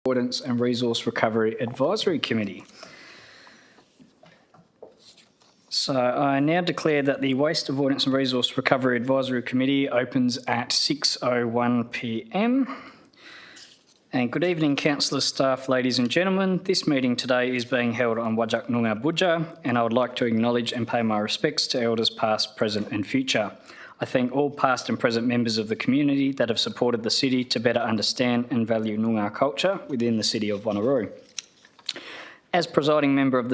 Avoidance and Resource Recovery Advisory Committee. So I now declare that the Waste Avoidance and Resource Recovery Advisory Committee opens at 6:01 p.m. And good evening, councillors, staff, ladies and gentlemen. This meeting today is being held on Whadjuk Noongar Budja, and I would like to acknowledge and pay my respects to elders past, present and future. I thank all past and present members of the community that have supported the city to better understand and value Noongar culture within the city of Wanneroo. As presiding member of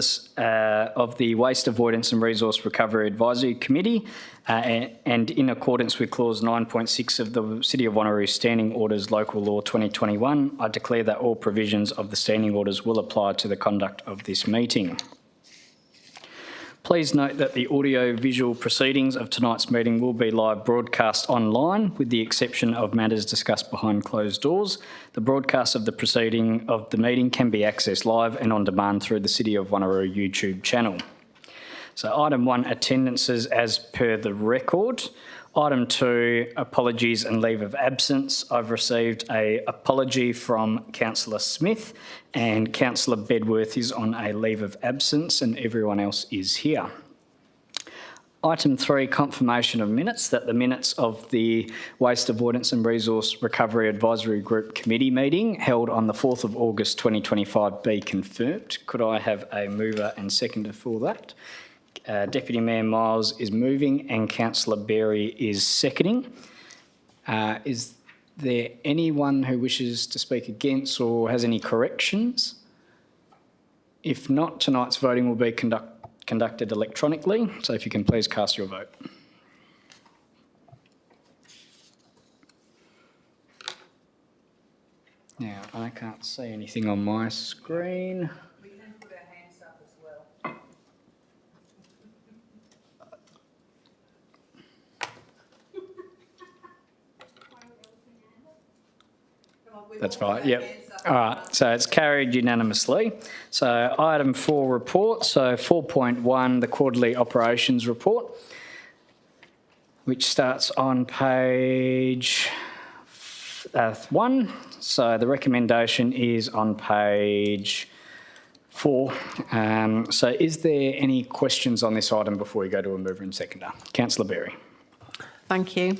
the Waste Avoidance and Resource Recovery Advisory Committee, and in accordance with Clause 9.6 of the City of Wanneroo Standing Orders Local Law 2021, I declare that all provisions of the standing orders will apply to the conduct of this meeting. Please note that the audio-visual proceedings of tonight's meeting will be live broadcast online, with the exception of matters discussed behind closed doors. The broadcast of the meeting can be accessed live and on demand through the City of Wanneroo YouTube channel. So item 1, attendances as per the record. Item 2, apologies and leave of absence. I've received an apology from Councillor Smith, and Councillor Bedworth is on a leave of absence, and everyone else is here. Item 3, confirmation of minutes, that the minutes of the Waste Avoidance and Resource Recovery Advisory Group Committee meeting held on the 4th of August 2025 be confirmed. Could I have a mover and seconder for that? Deputy Mayor Miles is moving and Councillor Berry is seconding. Is there anyone who wishes to speak against or has any corrections? If not, tonight's voting will be conducted electronically, so if you can please cast your vote. Now, I can't see anything on my screen. That's right, yep. All right, so it's carried unanimously. So item 4, report. So 4.1, the quarterly operations report, which starts on page 1. So the recommendation is on page 4. So is there any questions on this item before we go to a mover and seconder? Councillor Berry. Thank you.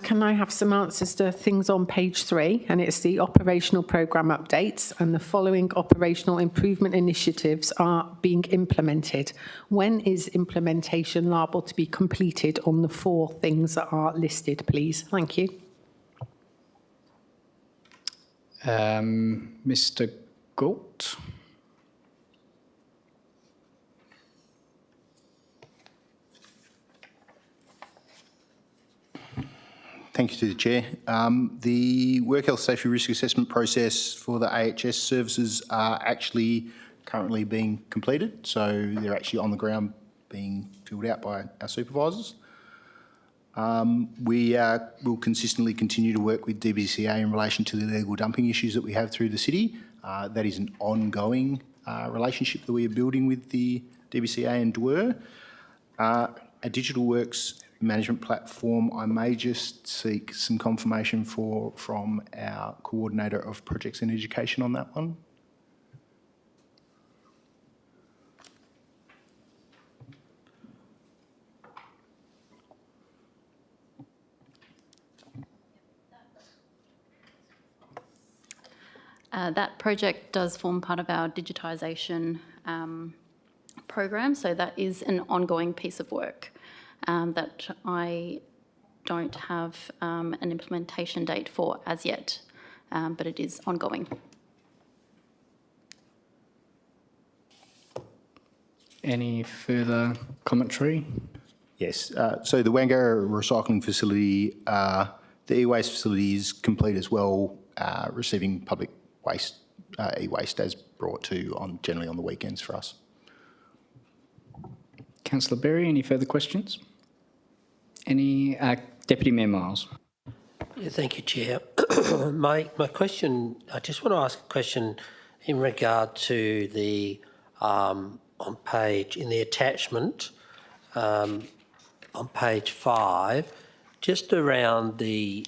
Can I have some answers to things on page 3? And it's the operational programme updates, and the following operational improvement initiatives are being implemented. When is implementation liable to be completed on the 4 things that are listed, please? Thank you. Mr. Gault. Thank you to the Chair. The Work Health Safety Risk Assessment process for the AHS services are actually currently being completed. So they're actually on the ground being filled out by our supervisors. We will consistently continue to work with DBCA in relation to the illegal dumping issues that we have through the city. That is an ongoing relationship that we are building with the DBCA and DWER. A digital works management platform, I may just seek some confirmation from our coordinator of projects and education on that one. That project does form part of our digitisation program, so that is an ongoing piece of work. That I don't have an implementation date for as yet, but it is ongoing. Any further commentary? Yes, so the Wanneroo recycling facility, the e-waste facility is complete as well, receiving public waste, e-waste as brought to generally on the weekends for us. Councillor Berry, any further questions? Any Deputy Mayor Miles? Yeah, thank you, Chair. My question, I just want to ask a question in regard to the on page in the attachment on page 5, just around the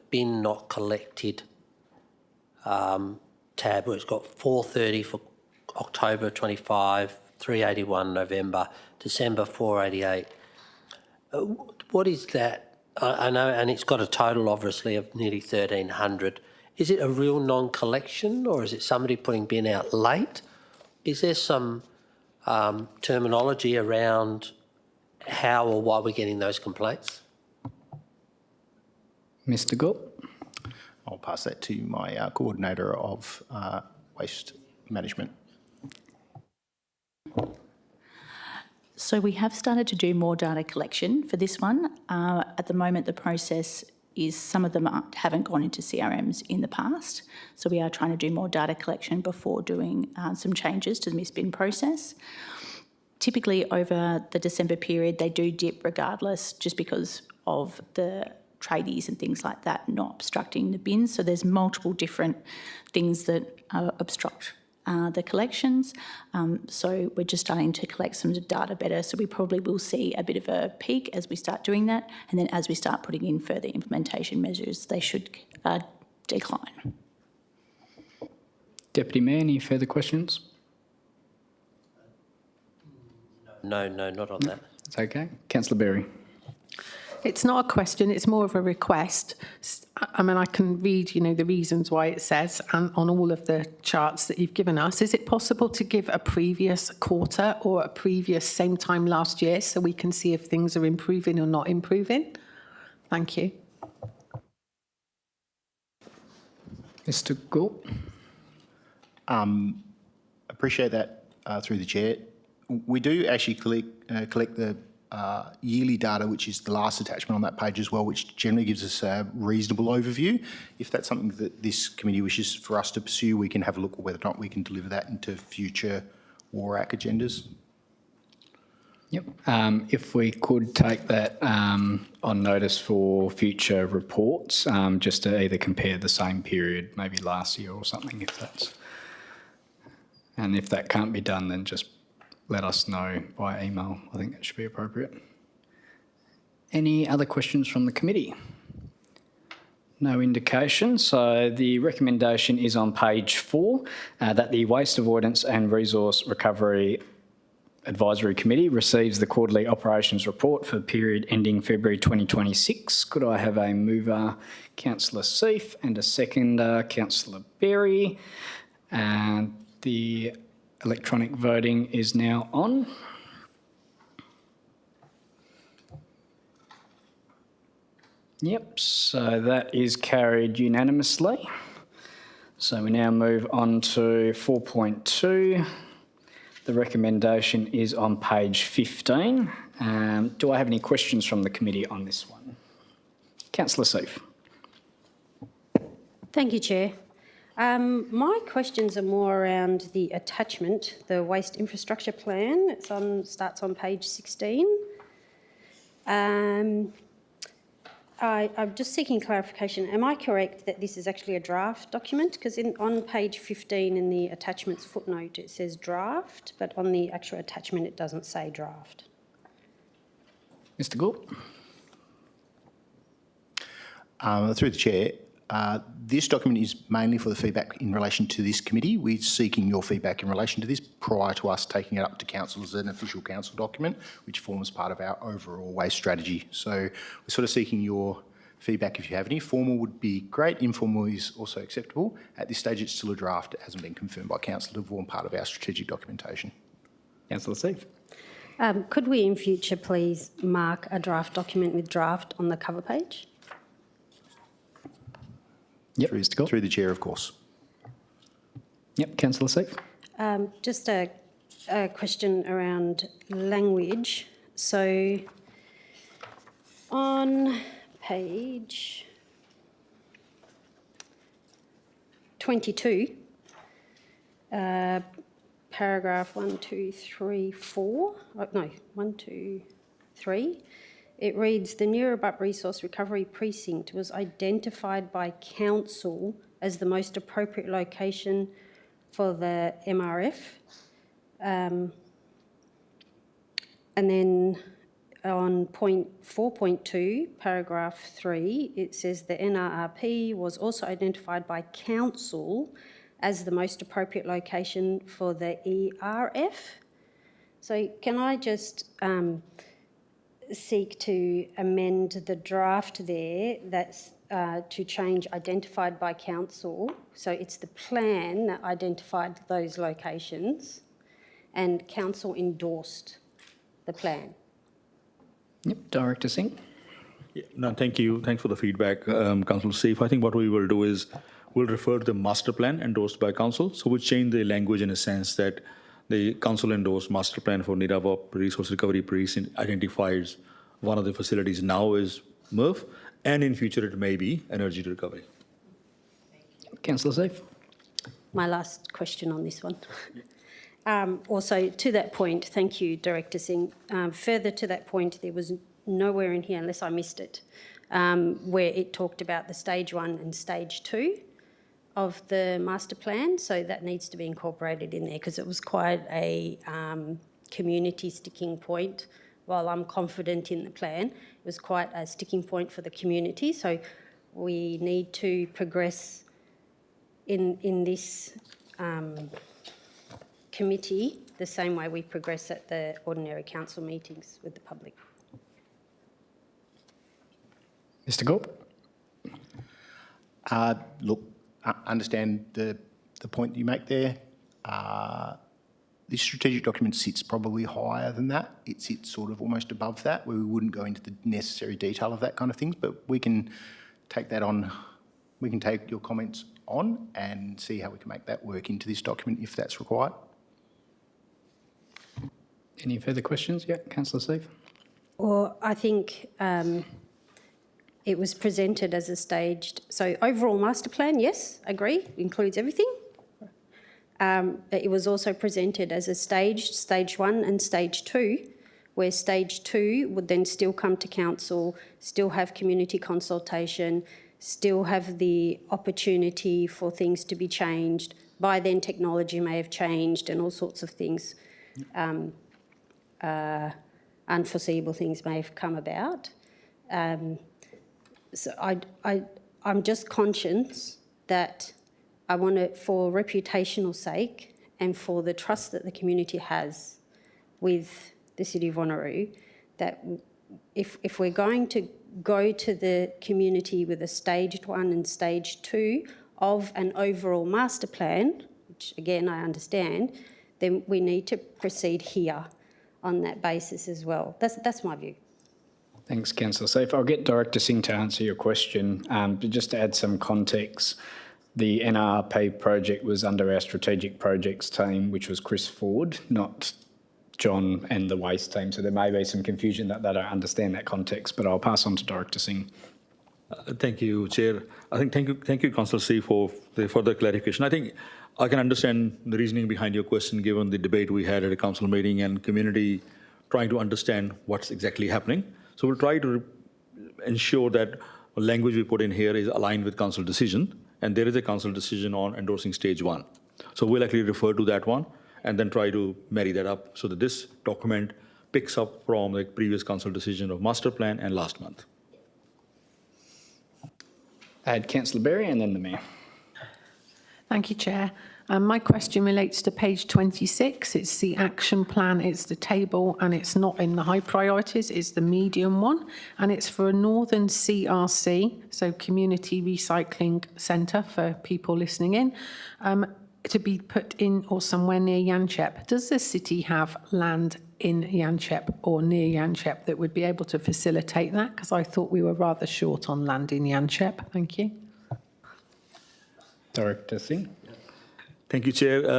bin not collected tab where it's got 430 for October 25, 381 November, December 488. What is that? I know, and it's got a total, obviously, of nearly 1,300. Is it a real non-collection, or is it somebody putting bin out late? Is there some terminology around how or why we're getting those complaints? Mr. Gould? I'll pass that to my coordinator of waste management. So we have started to do more data collection for this one. At the moment, the process is some of them haven't gone into CRMs in the past. So we are trying to do more data collection before doing some changes to the MISBIN process. Typically over the December period, they do dip regardless, just because of the tradies and things like that not obstructing the bins. So there's multiple different things that obstruct the collections. So we're just starting to collect some data better. So we probably will see a bit of a peak as we start doing that. And then as we start putting in further implementation measures, they should decline. Deputy Mayor, any further questions? No, not on that. It's okay. Councillor Berry. It's not a question, it's more of a request. I mean, I can read, the reasons why it says and on all of the charts that you've given us. Is it possible to give a previous quarter or a previous same time last year so we can see if things are improving or not improving? Thank you. Mr. Gould? Appreciate that through the chair. We do actually collect the yearly data, which is the last attachment on that page as well, which generally gives us a reasonable overview. If that's something that this committee wishes for us to pursue, we can have a look at whether or not we can deliver that into future WARAC agendas. Yep. If we could take that on notice for future reports, just to either compare the same period, maybe last year or something, if that's... And if that can't be done, then just let us know by email. I think that should be appropriate. Any other questions from the committee? No indication. So the recommendation is on page 4, that the Waste Avoidance and Resource Recovery Advisory Committee receives the quarterly operations report for the period ending February 2026. Could I have a mover, Councillor Seif, and a seconder, Councillor Berry? And the electronic voting is now on. Yep, so that is carried unanimously. So we now move on to 4.2. The recommendation is on page 15. Do I have any questions from the committee on this one? Councillor Seif. Thank you, Chair. My questions are more around the attachment, the waste infrastructure plan. Starts on page 16. I'm just seeking clarification. Am I correct that this is actually a draft document? Because on page 15 in the attachments footnote it says draft, but on the actual attachment it doesn't say draft. Mr. Gould. Through the chair, this document is mainly for the feedback in relation to this committee. We're seeking your feedback in relation to this prior to us taking it up to council as an official council document, which forms part of our overall waste strategy. So we're sort of seeking your feedback if you have any. Formal would be great, informal is also acceptable. At this stage it's still a draft, it hasn't been confirmed by council to form part of our strategic documentation. Councillor Seif. Could we in future please mark a draft document with draft on the cover page? Yep, Mr. Gould. Through the chair, of course. Yep, Councillor Seif. Just a question around language. So on page 22, paragraph 1, 2, 3, 4, no, 1, 2, 3, it reads, the Neerabup Resource Recovery Precinct was identified by council as the most appropriate location for the MRF. And then on point 4.2, paragraph 3, it says the NRRP was also identified by council as the most appropriate location for the ERF. So can I just seek to amend the draft there that's to change identified by council. So it's the plan that identified those locations and council endorsed the plan. Yep, Director Singh. Yeah, no, thank you. Thanks for the feedback, Councillor Seif. I think what we will do is we'll refer to the master plan endorsed by council. So we'll change the language in a sense that the council endorsed master plan for Dundebar Resource Recovery Precinct identifies one of the facilities now is MRF, and in future it may be energy recovery. Councillor Seif. My last question on this one. Also, to that point, thank you, Director Singh. Further to that point, there was nowhere in here, unless I missed it, where it talked about the stage 1 and stage 2 of the master plan. So that needs to be incorporated in there because it was quite a community sticking point. While I'm confident in the plan, it was quite a sticking point for the community. So we need to progress in this committee the same way we progress at the ordinary council meetings with the public. Mr Gorp. Look, I understand the point you make there. This strategic document sits probably higher than that. It sits sort of almost above that, where we wouldn't go into the necessary detail of that kind of things, but we can take that on. We can take your comments on and see how we can make that work into this document if that's required. Any further questions? Yeah, Councillor Seif. Well, I think it was presented as a staged, so overall master plan, yes, agree, includes everything. It was also presented as a staged, stage 1 and stage 2, where stage 2 would then still come to council, still have community consultation, still have the opportunity for things to be changed. By then technology may have changed and all sorts of things, unforeseeable things may have come about. So I'm just conscious that I want to, for reputational sake and for the trust that the community has with the City of Wanneroo, that if we're going to go to the community with a staged 1 and stage 2 of an overall master plan, which again I understand, then we need to proceed here on that basis as well. That's my view. Thanks, Councillor Seif. I'll get Director Singh to answer your question. But just to add some context, the NRP project was under our strategic projects team, which was Chris Ford, not John and the waste team. So there may be some confusion that they don't understand that context, but I'll pass on to Director Singh. Thank you, Chair. I think thank you, Councillor C, for the further clarification. I think I can understand the reasoning behind your question, given the debate we had at a council meeting and community trying to understand what's exactly happening. So we'll try to ensure that the language we put in here is aligned with council decision, and there is a council decision on endorsing stage 1. So we'll actually refer to that one and then try to marry that up so that this document picks up from the previous council decision of master plan and last month. Add Councillor Berry and then the Mayor. Thank you, Chair. My question relates to page 26. It's the action plan, it's the table, and it's not in the high priorities, it's the medium one, and it's for a Northern CRC, so Community Recycling Centre for people listening in, to be put in or somewhere near Yanchep. Does the city have land in Yanchep or near Yanchep that would be able to facilitate that? Because I thought we were rather short on land in Yanchep. Thank you. Director Singh. Thank you, Chair.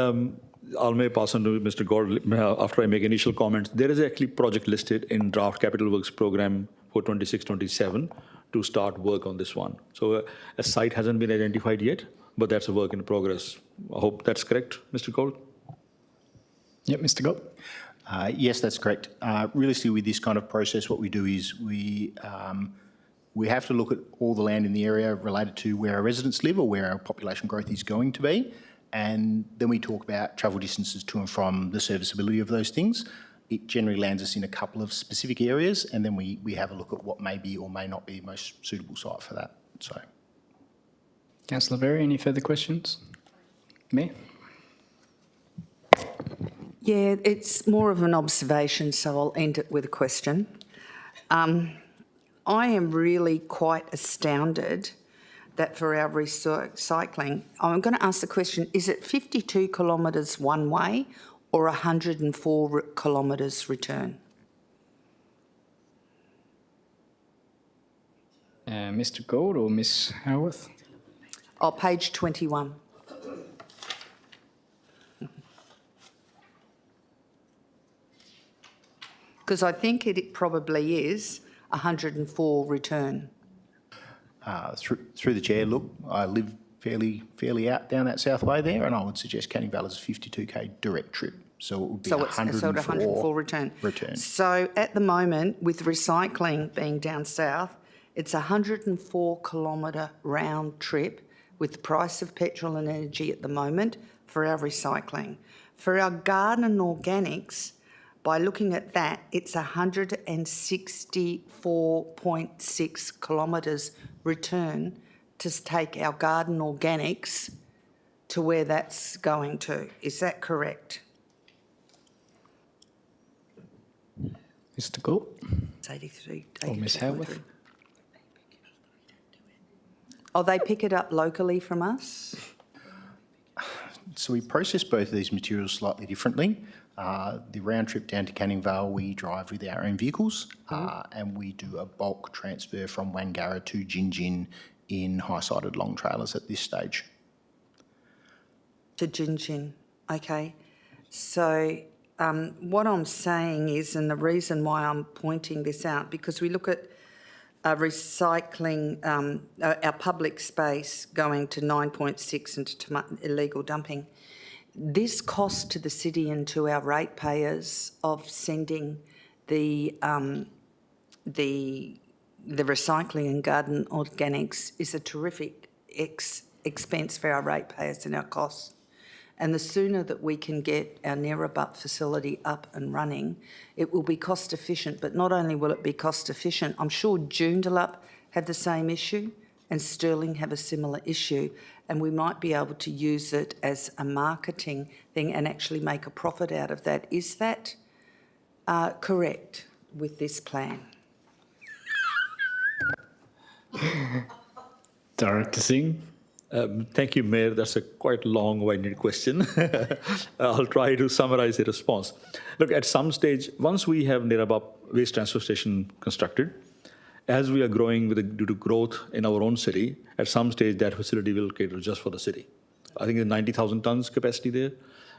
I'll may pass on to Mr. Gord after I make initial comments. There is actually project listed in draft capital works program for 26-27 to start work on this one. So a site hasn't been identified yet, but that's a work in progress. I hope that's correct, Mr. Gord. Yep, Mr. Gott. Yes, that's correct. Realistically, with this kind of process, what we do is we have to look at all the land in the area related to where our residents live or where our population growth is going to be. And then we talk about travel distances to and from the serviceability of those things. it generally lands us in a couple of specific areas, and then we have a look at what may be or may not be the most suitable site for that. So, Councillor Berry, any further questions? Mayor? Yeah, it's more of an observation, so I'll end it with a question. I am really quite astounded that for our recycling, I'm going to ask the question, is it 52 kilometres one way or 104 kilometres return? Mr Gould or Miss Howarth? Oh, page 21. Because I think it probably is 104 return. through the chair, look, I live fairly out down that south way there, and I would suggest Canning Vale is a 52k direct trip. So it would be So it's 104 return. So at the moment, with recycling being down south, it's a 104 kilometre round trip with the price of petrol and energy at the moment for our recycling. For our garden and organics, by looking at that, it's 164.6 kilometres return to take our garden organics to where that's going to. Is that correct? Mr Gould It's 83. or Miss Howarth? Oh, they pick it up locally from us? So we process both of these materials slightly differently. The round trip down to Canning Vale, we drive with our own vehicles, and we do a bulk transfer from Wangara to Gin in high-sided long trailers at this stage. To Gin. Okay. So what I'm saying is, and the reason why I'm pointing this out, because we look at recycling, our public space going to 9.6 into illegal dumping. This cost to the city and to our ratepayers of sending the recycling and garden organics is a terrific expense for our ratepayers and our costs. And the sooner that we can get our Neerabup facility up and running, it will be cost efficient. But not only will it be cost efficient, I'm sure Joondalup have the same issue and Stirling have a similar issue. And we might be able to use it as a marketing thing and actually make a profit out of that. Is that correct with this plan? Director Singh? Thank you, Mayor. That's a quite long-winded question. I'll try to summarize the response. Look, at some stage, once we have Neerabup waste transfer station constructed, as we are growing due to growth in our own city, at some stage that facility will cater just for the city. I think there's 90,000 tons capacity there,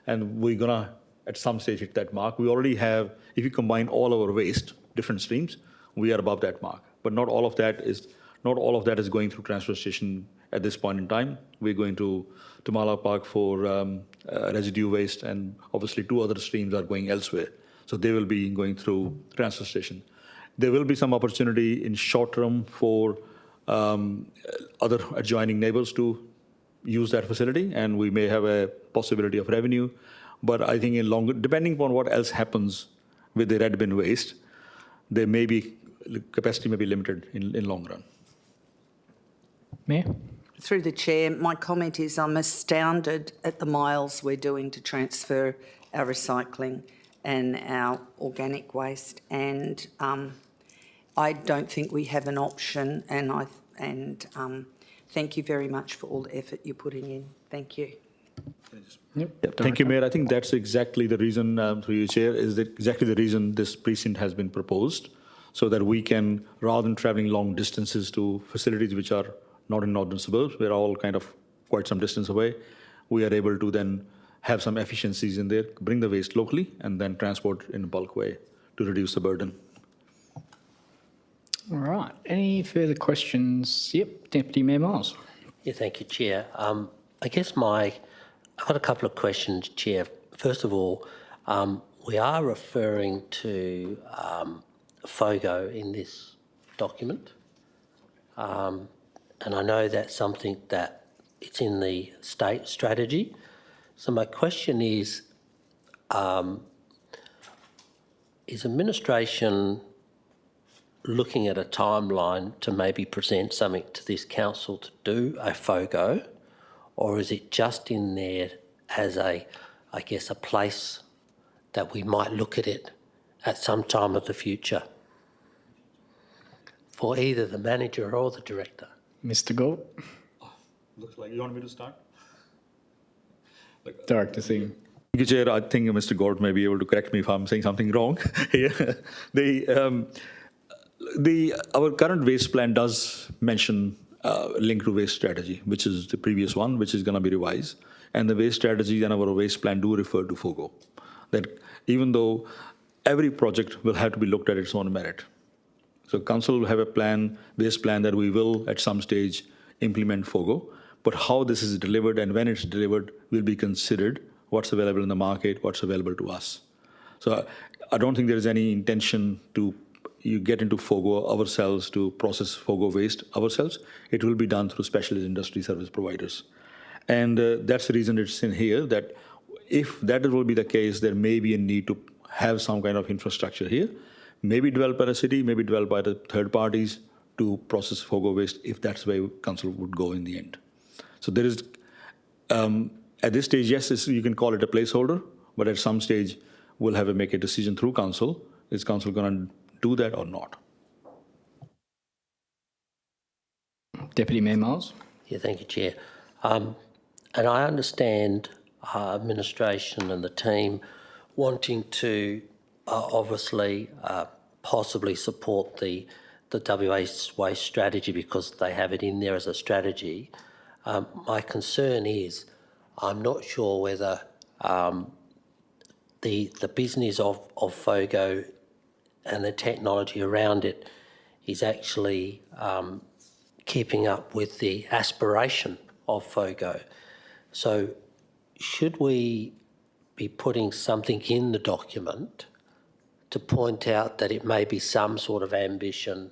and we're gonna at some stage hit that mark. We already have, if you combine all our waste, different streams, we are above that mark. But not all of that is going through transfer station at this point in time. We're going to Tamala Park for residue waste, and obviously 2 other streams are going elsewhere. So they will be going through transfer station. There will be some opportunity in short term for other adjoining neighbours to use that facility, and we may have a possibility of revenue. But I think in longer, depending upon what else happens with the red bin waste, there may be, capacity may be limited in long run. Mayor? Through the chair, my comment is I'm astounded at the miles we're doing to transfer our recycling and our organic waste, and I don't think we have an option, and thank you very much for all the effort you're putting in. Thank you. Yep. Thank you, Mayor. I think that's exactly the reason, through you, Chair, is that exactly the reason this precinct has been proposed, so that we can, rather than travelling long distances to facilities which are not in northern suburbs, we're all kind of quite some distance away, we are able to then have some efficiencies in there, bring the waste locally, and then transport in a bulk way to reduce the burden. All right. Any further questions? Yep. Deputy Mayor Miles. Yeah, thank you, Chair. I guess I've got a couple of questions, Chair. First of all, we are referring to FOGO in this document, and I know that's something that it's in the state strategy. So my question is, is administration looking at a timeline to maybe present something to this council to do a FOGO, or is it just in there as a place that we might look at it at some time of the future for either the manager or the director? Mr. Galt, Looks like you want me to start? Director Singh. Thank you, Chair. I think Mr. Gord may be able to correct me if I'm saying something wrong here. Our current waste plan does mention link to waste strategy, which is the previous one, which is going to be revised. And the waste strategy and our waste plan do refer to FOGO. That even though every project will have to be looked at its own merit. So council will have a plan, waste plan that we will at some stage implement FOGO, but how this is delivered and when it's delivered will be considered what's available in the market, what's available to us. So I don't think there is any intention to you get into FOGO ourselves to process FOGO waste ourselves. It will be done through specialist industry service providers. And that's the reason it's in here, that if that will be the case, there may be a need to have some kind of infrastructure here, maybe developed by the city, maybe developed by the third parties to process FOGO waste, if that's where council would go in the end. So there is, at this stage, yes, you can call it a placeholder, but at some stage, we'll have to make a decision through council. Is council going to do that or not? Deputy Mayor Miles. Yeah, thank you, Chair. And I understand administration and the team wanting to obviously possibly support the WA waste strategy because they have it in there as a strategy. My concern is I'm not sure whether the business of FOGO and the technology around it is actually keeping up with the aspiration of FOGO. So should we be putting something in the document to point out that it may be some sort of ambition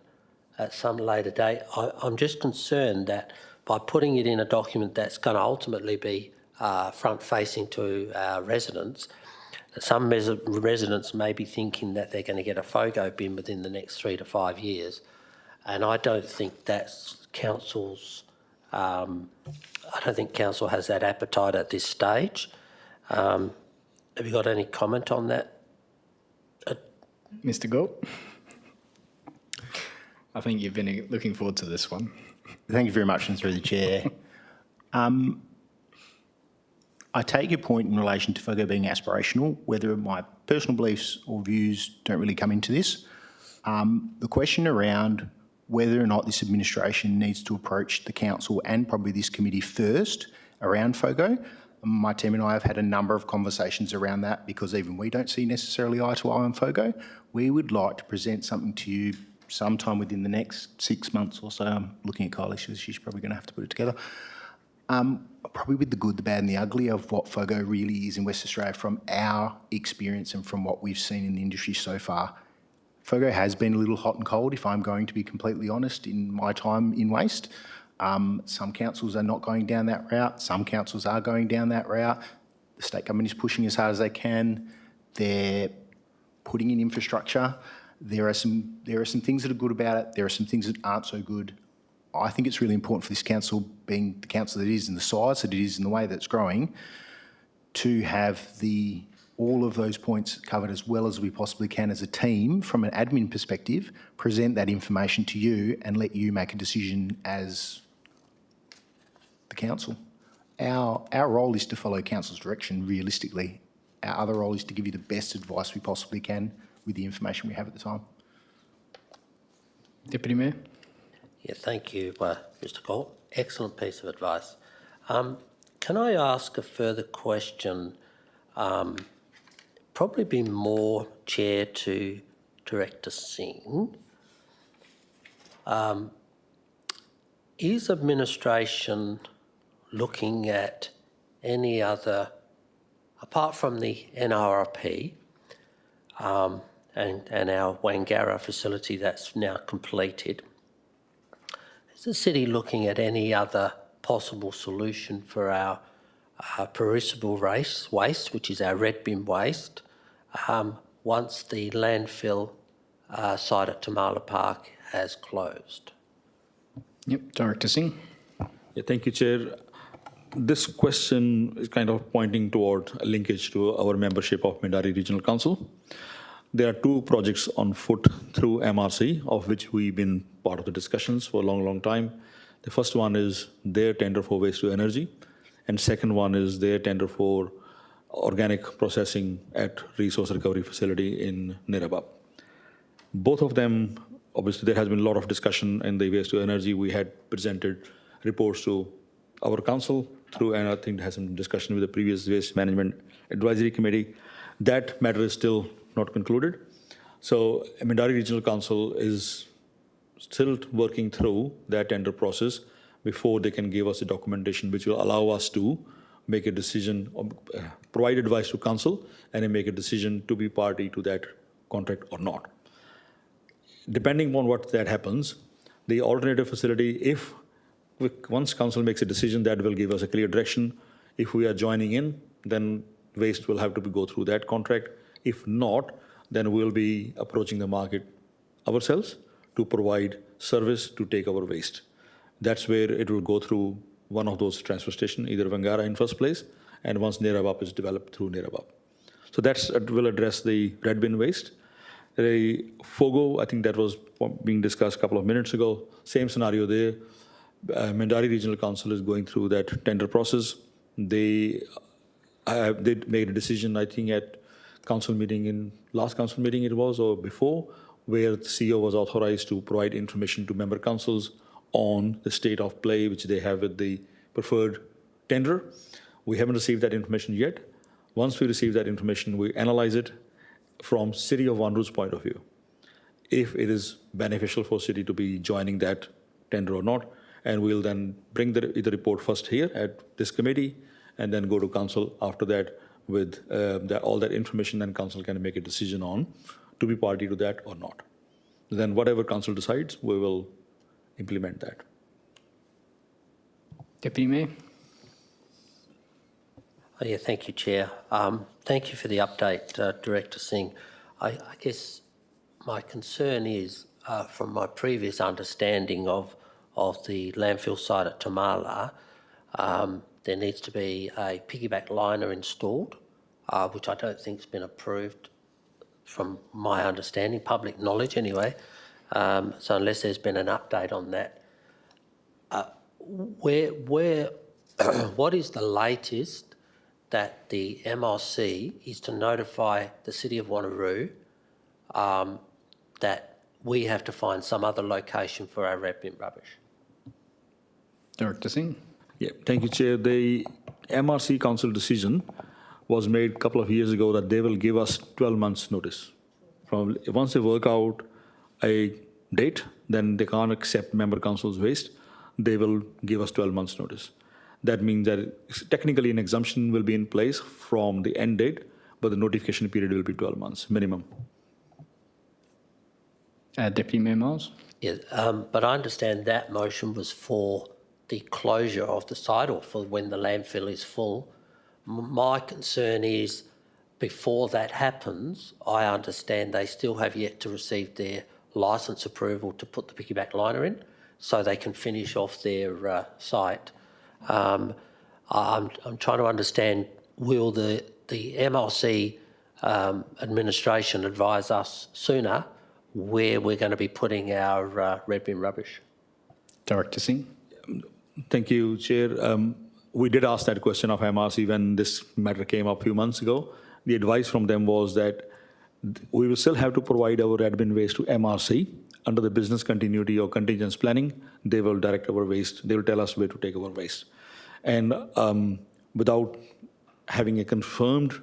at some later date? I'm just concerned that by putting it in a document that's going to ultimately be front-facing to our residents, some residents may be thinking that they're going to get a FOGO bin within the next 3 to 5 years, and I don't think that's council's. I don't think council has that appetite at this stage. Have you got any comment on that? Mr. Galt. I think you've been looking forward to this one. Thank you very much, and through the chair. I take your point in relation to FOGO being aspirational, whether my personal beliefs or views don't really come into this. The question around whether or not this administration needs to approach the council and probably this committee first around FOGO, my team and I have had a number of conversations around that because even we don't see necessarily eye to eye on FOGO. We would like to present something to you sometime within the next 6 months or so. I'm looking at Kylie, she's probably going to have to put it together. Probably with the good, the bad and the ugly of what FOGO really is in West Australia from our experience and from what we've seen in the industry so far. FOGO has been a little hot and cold, if I'm going to be completely honest, in my time in waste. Some councils are not going down that route. Some councils are going down that route. The state government is pushing as hard as they can. They're putting in infrastructure. There are some things that are good about it. There are some things that aren't so good. I think it's really important for this council, being the council that it is and the size that it is and the way that it's growing, to have all of those points covered as well as we possibly can as a team from an admin perspective, present that information to you and let you make a decision as the council. Our role is to follow council's direction realistically. Our other role is to give you the best advice we possibly can with the information we have at the time. Deputy Mayor. Yeah, thank you, Mr. Galt. Excellent piece of advice. Can I ask a further question? Probably be more, Chair, to Director Singh. Is administration looking at any other, apart from the NRRP and our Wangara facility that's now completed, is the city looking at any other possible solution for our perishable waste, which is our red bin waste, once the landfill site at Tamala Park has closed? Yep, Director Singh. Yeah, thank you, Chair. This question is kind of pointing toward a linkage to our membership of Mindarie Regional Council. There are two projects on foot through MRC, of which we've been part of the discussions for a long, long time. The first one is their tender for waste to energy, and second one is their tender for organic processing at resource recovery facility in Nirabab. Both of them, obviously, there has been a lot of discussion in the waste to energy. We had presented reports to our council through, and I think there has been discussion with the previous Waste Management Advisory Committee. That matter is still not concluded. So Mindarie Regional Council is still working through that tender process before they can give us the documentation which will allow us to make a decision, provide advice to council, and then make a decision to be party to that contract or not. Depending on what that happens, the alternative facility, if once council makes a decision, that will give us a clear direction. If we are joining in, then waste will have to go through that contract. If not, then we'll be approaching the market ourselves to provide service to take our waste. That's where it will go through one of those transfer stations, either Vangara in first place, and once Nirabab is developed through Nirabab. So that will address the red bin waste. The FOGO, I think that was being discussed a couple of minutes ago. Same scenario there. Mindarie Regional Council is going through that tender process. They made a decision, I think, at council meeting in last council meeting it was, or before, where the CEO was authorized to provide information to member councils on the state of play which they have with the preferred tender. We haven't received that information yet. Once we receive that information, we analyze it from City of Wanneroo's point of view, if it is beneficial for city to be joining that tender or not, and we'll then bring the report first here at this committee, and then go to council after that with all that information, and council can make a decision on to be party to that or not. Then whatever council decides, we will implement that. Deputy Mayor. Oh, yeah, thank you, Chair. Thank you for the update, Director Singh. I guess my concern is, from my previous understanding of the landfill site at Tamala, there needs to be a piggyback liner installed, which I don't think has been approved from my understanding, public knowledge anyway. So unless there's been an update on that, what is the latest that the MRC is to notify the City of Wanneroo that we have to find some other location for our red bin rubbish? Director Singh. Yeah, thank you, Chair. The MRC Council decision was made a couple of years ago that they will give us 12 months notice. Once they work out a date, then they can't accept member council's waste, they will give us 12 months notice. That means that technically an exemption will be in place from the end date, but the notification period will be 12 months minimum. Deputy Mayor Miles. Yeah, but I understand that motion was for the closure of the site, or for when the landfill is full. My concern is, before that happens, I understand they still have yet to receive their licence approval to put the piggyback liner in, so they can finish off their site. I'm trying to understand, will the MLC administration advise us sooner where we're going to be putting our red bin rubbish? Director Singh. Thank you, Chair. We did ask that question of MRC when this matter came up a few months ago. The advice from them was that we will still have to provide our red bin waste to MRC under the business continuity or contingent planning. They will direct our waste. They will tell us where to take our waste. And without having a confirmed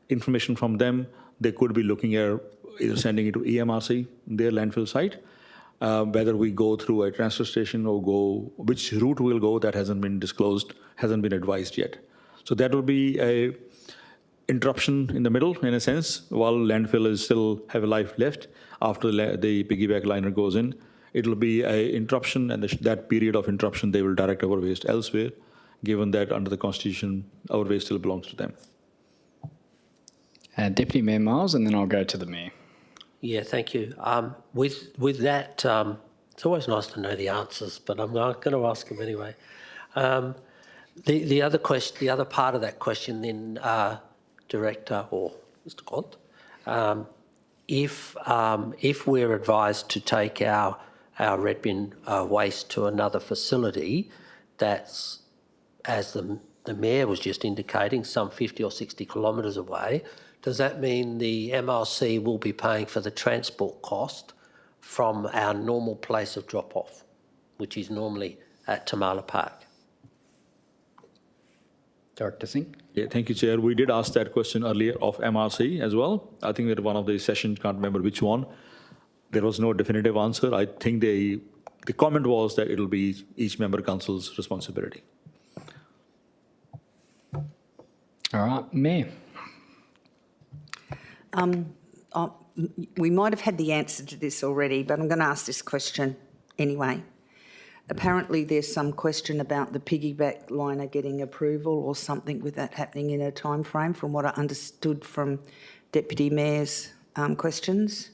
information from them, they could be looking at either sending it to EMRC, their landfill site, whether we go through a transfer station or which route we'll go, that hasn't been disclosed, hasn't been advised yet. So that will be a interruption in the middle, in a sense, while landfill is still have a life left after the piggyback liner goes in. It'll be an interruption, and that period of interruption, they will direct our waste elsewhere, given that under the Constitution, our waste still belongs to them. Deputy Mayor Miles, and then I'll go to the Mayor. Yeah, thank you. With that, it's always nice to know the answers, but I'm going to ask them anyway. The other question, the other part of that question, then, Director or Mr. Gaunt, if we're advised to take our red bin waste to another facility, that's, as the Mayor was just indicating, some 50 or 60 kilometres away, does that mean the MRC will be paying for the transport cost from our normal place of drop-off, which is normally at Tamala Park? Director Singh. Yeah, thank you, Chair. We did ask that question earlier of MRC as well. I think that one of the sessions, can't remember which one, there was no definitive answer. I think the comment was that it'll be each member council's responsibility. All right, Mayor. We might have had the answer to this already, but I'm going to ask this question anyway. Apparently there's some question about the piggyback liner getting approval or something with that happening in a time frame, from what I understood from Deputy Mayor's questions.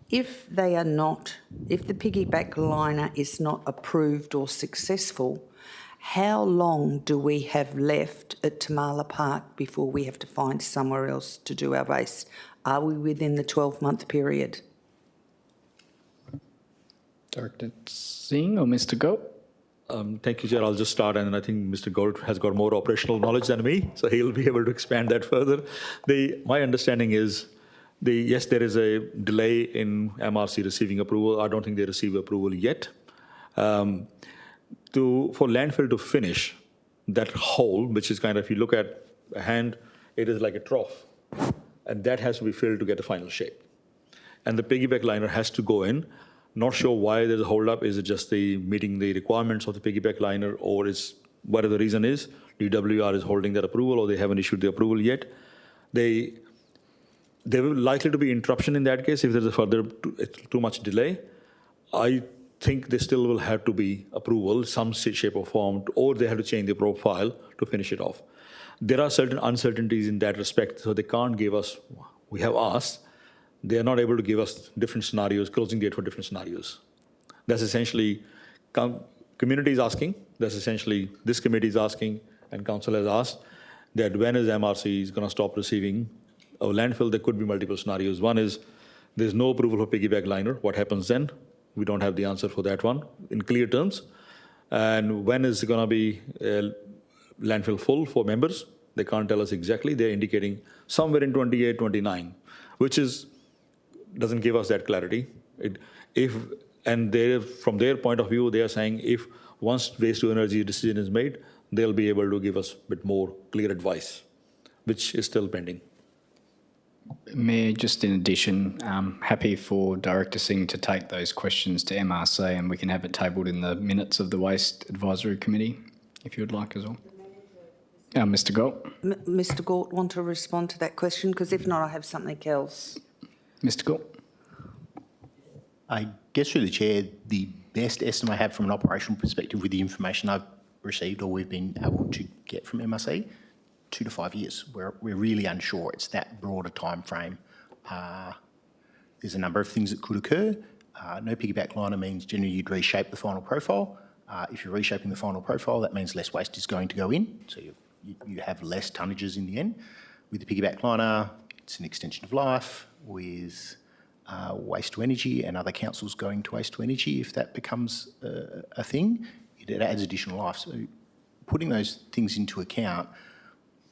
If they are not, if the piggyback liner is not approved or successful, how long do we have left at Tamala Park before we have to find somewhere else to do our waste? Are we within the 12-month period? Director Singh or Mr. Goat? Thank you, Chair. I'll just start, and then I think Mr. Gold has got more operational knowledge than me, so he'll be able to expand that further. My understanding is, yes, there is a delay in MRC receiving approval. I don't think they receive approval yet. For landfill to finish that hole, which is kind of, if you look at a hand, it is like a trough, and that has to be filled to get the final shape. And the piggyback liner has to go in. Not sure why there's a hold-up. Is it just the meeting the requirements of the piggyback liner, or is whatever the reason is, DWR is holding that approval, or they haven't issued the approval yet? There will likely to be interruption in that case if there's a further too much delay. I think there still will have to be approval, some shape or form, or they have to change the profile to finish it off. There are certain uncertainties in that respect, so they can't give us, we have asked, they are not able to give us different scenarios, closing date for different scenarios. That's essentially, community is asking, that's essentially, this committee is asking, and council has asked, that when is MRC is going to stop receiving a landfill? There could be multiple scenarios. One is, there's no approval for piggyback liner. What happens then? We don't have the answer for that one in clear terms. And when is it going to be landfill full for members? They can't tell us exactly. They're indicating somewhere in 28, 29, which doesn't give us that clarity. From their point of view, they are saying if once waste to energy decision is made, they'll be able to give us a bit more clear advice, which is still pending. Mayor, just in addition, happy for Director Singh to take those questions to MRC, and we can have it tabled in the minutes of the Waste Advisory Committee, if you would like as well. Mr. Galt. Mr. Galt, want to respond to that question? Because if not, I have something else. Mr. Galt. I guess through the chair, the best estimate I have from an operational perspective with the information I've received or we've been able to get from MRC, 2 to 5 years. We're really unsure. It's that broad a time frame. There's a number of things that could occur. No piggyback liner means generally you'd reshape the final profile. If you're reshaping the final profile, that means less waste is going to go in, so you have less tonnages in the end. With the piggyback liner, it's an extension of life. With waste to energy and other councils going to waste to energy, if that becomes a thing, it adds additional life. So putting those things into account,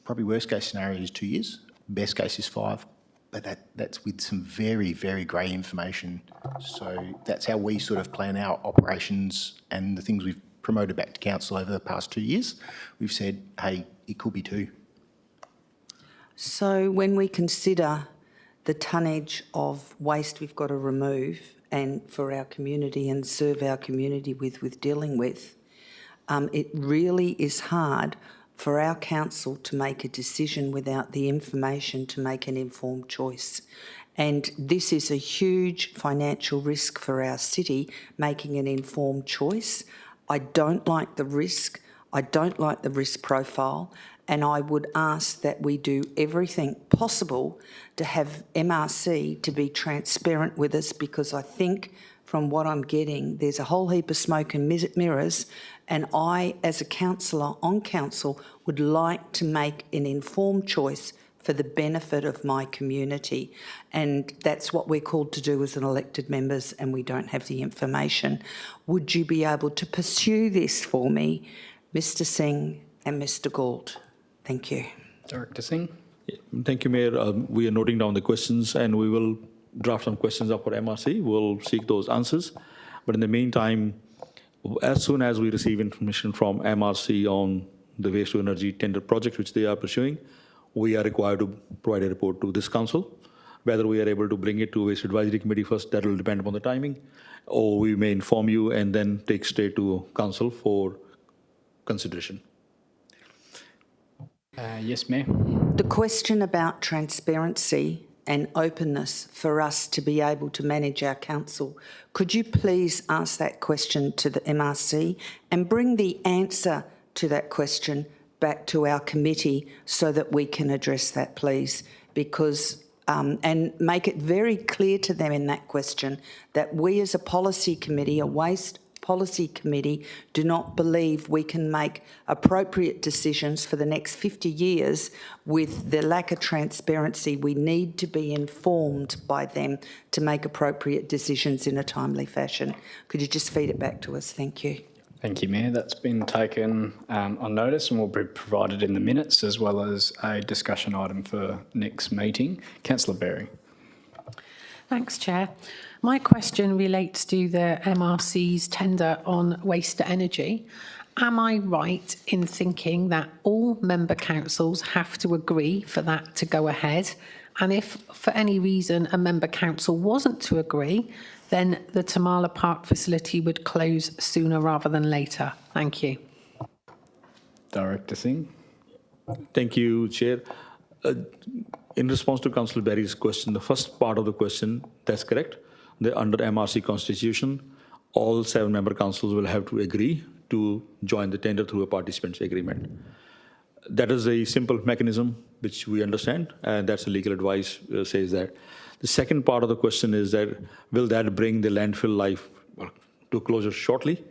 probably worst case scenario is 2 years, best case is 5, but that's with some very, very grey information. So that's how we sort of plan our operations and the things we've promoted back to council over the past 2 years. We've said, hey, it could be 2. So when we consider the tonnage of waste we've got to remove and for our community and serve our community with dealing with, it really is hard for our council to make a decision without the information to make an informed choice. And this is a huge financial risk for our city, making an informed choice. I don't like the risk. I don't like the risk profile. and I would ask that we do everything possible to have MRC to be transparent with us, because I think from what I'm getting, there's a whole heap of smoke and mirrors, and I, as a councillor on council, would like to make an informed choice for the benefit of my community. And that's what we're called to do as an elected members, and we don't have the information. Would you be able to pursue this for me, Mr Singh and Mr Gould? Thank you. Director Singh. Thank you, Mayor. We are noting down the questions and we will draft some questions up for MRC. We'll seek those answers. But in the meantime, as soon as we receive information from MRC on the waste to energy tender project, which they are pursuing, we are required to provide a report to this council. Whether we are able to bring it to Waste Advisory Committee first, that will depend upon the timing, or we may inform you and then take straight to council for consideration. Yes, Mayor. The question about transparency and openness for us to be able to manage our council, could you please ask that question to the MRC and bring the answer to that question back to our committee so that we can address that, please? Because and make it very clear to them in that question that we as a policy committee, a waste policy committee, do not believe we can make appropriate decisions for the next 50 years with the lack of transparency. We need to be informed by them to make appropriate decisions in a timely fashion. Could you just feed it back to us? Thank you. Thank you, Mayor. That's been taken on notice and will be provided in the minutes as well as a discussion item for next meeting. Councillor Berry. Thanks, Chair. My question relates to the MRC's tender on waste to energy. Am I right in thinking that all member councils have to agree for that to go ahead? And if for any reason a member council wasn't to agree, then the Tamala Park facility would close sooner rather than later? Thank you. Director Singh. Thank you, Chair. In response to Councillor Berry's question, the first part of the question, that's correct. Under MRC Constitution, all 7 member councils will have to agree to join the tender through a participants agreement. That is a simple mechanism which we understand, and that's the legal advice says that. The second part of the question is that will that bring the landfill life to closure shortly?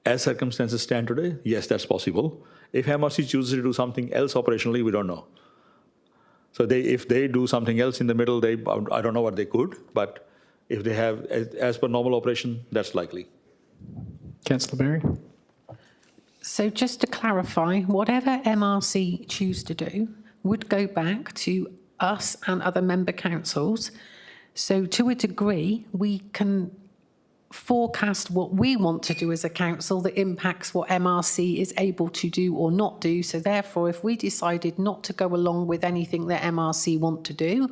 As circumstances stand today, yes, that's possible. If MRC chooses to do something else operationally, we don't know. So if they do something else in the middle, I don't know what they could, but if they have, as per normal operation, that's likely. Councillor Berry. So just to clarify, whatever MRC choose to do would go back to us and other member councils. So to a degree, we can forecast what we want to do as a council that impacts what MRC is able to do or not do. So therefore, if we decided not to go along with anything that MRC want to do,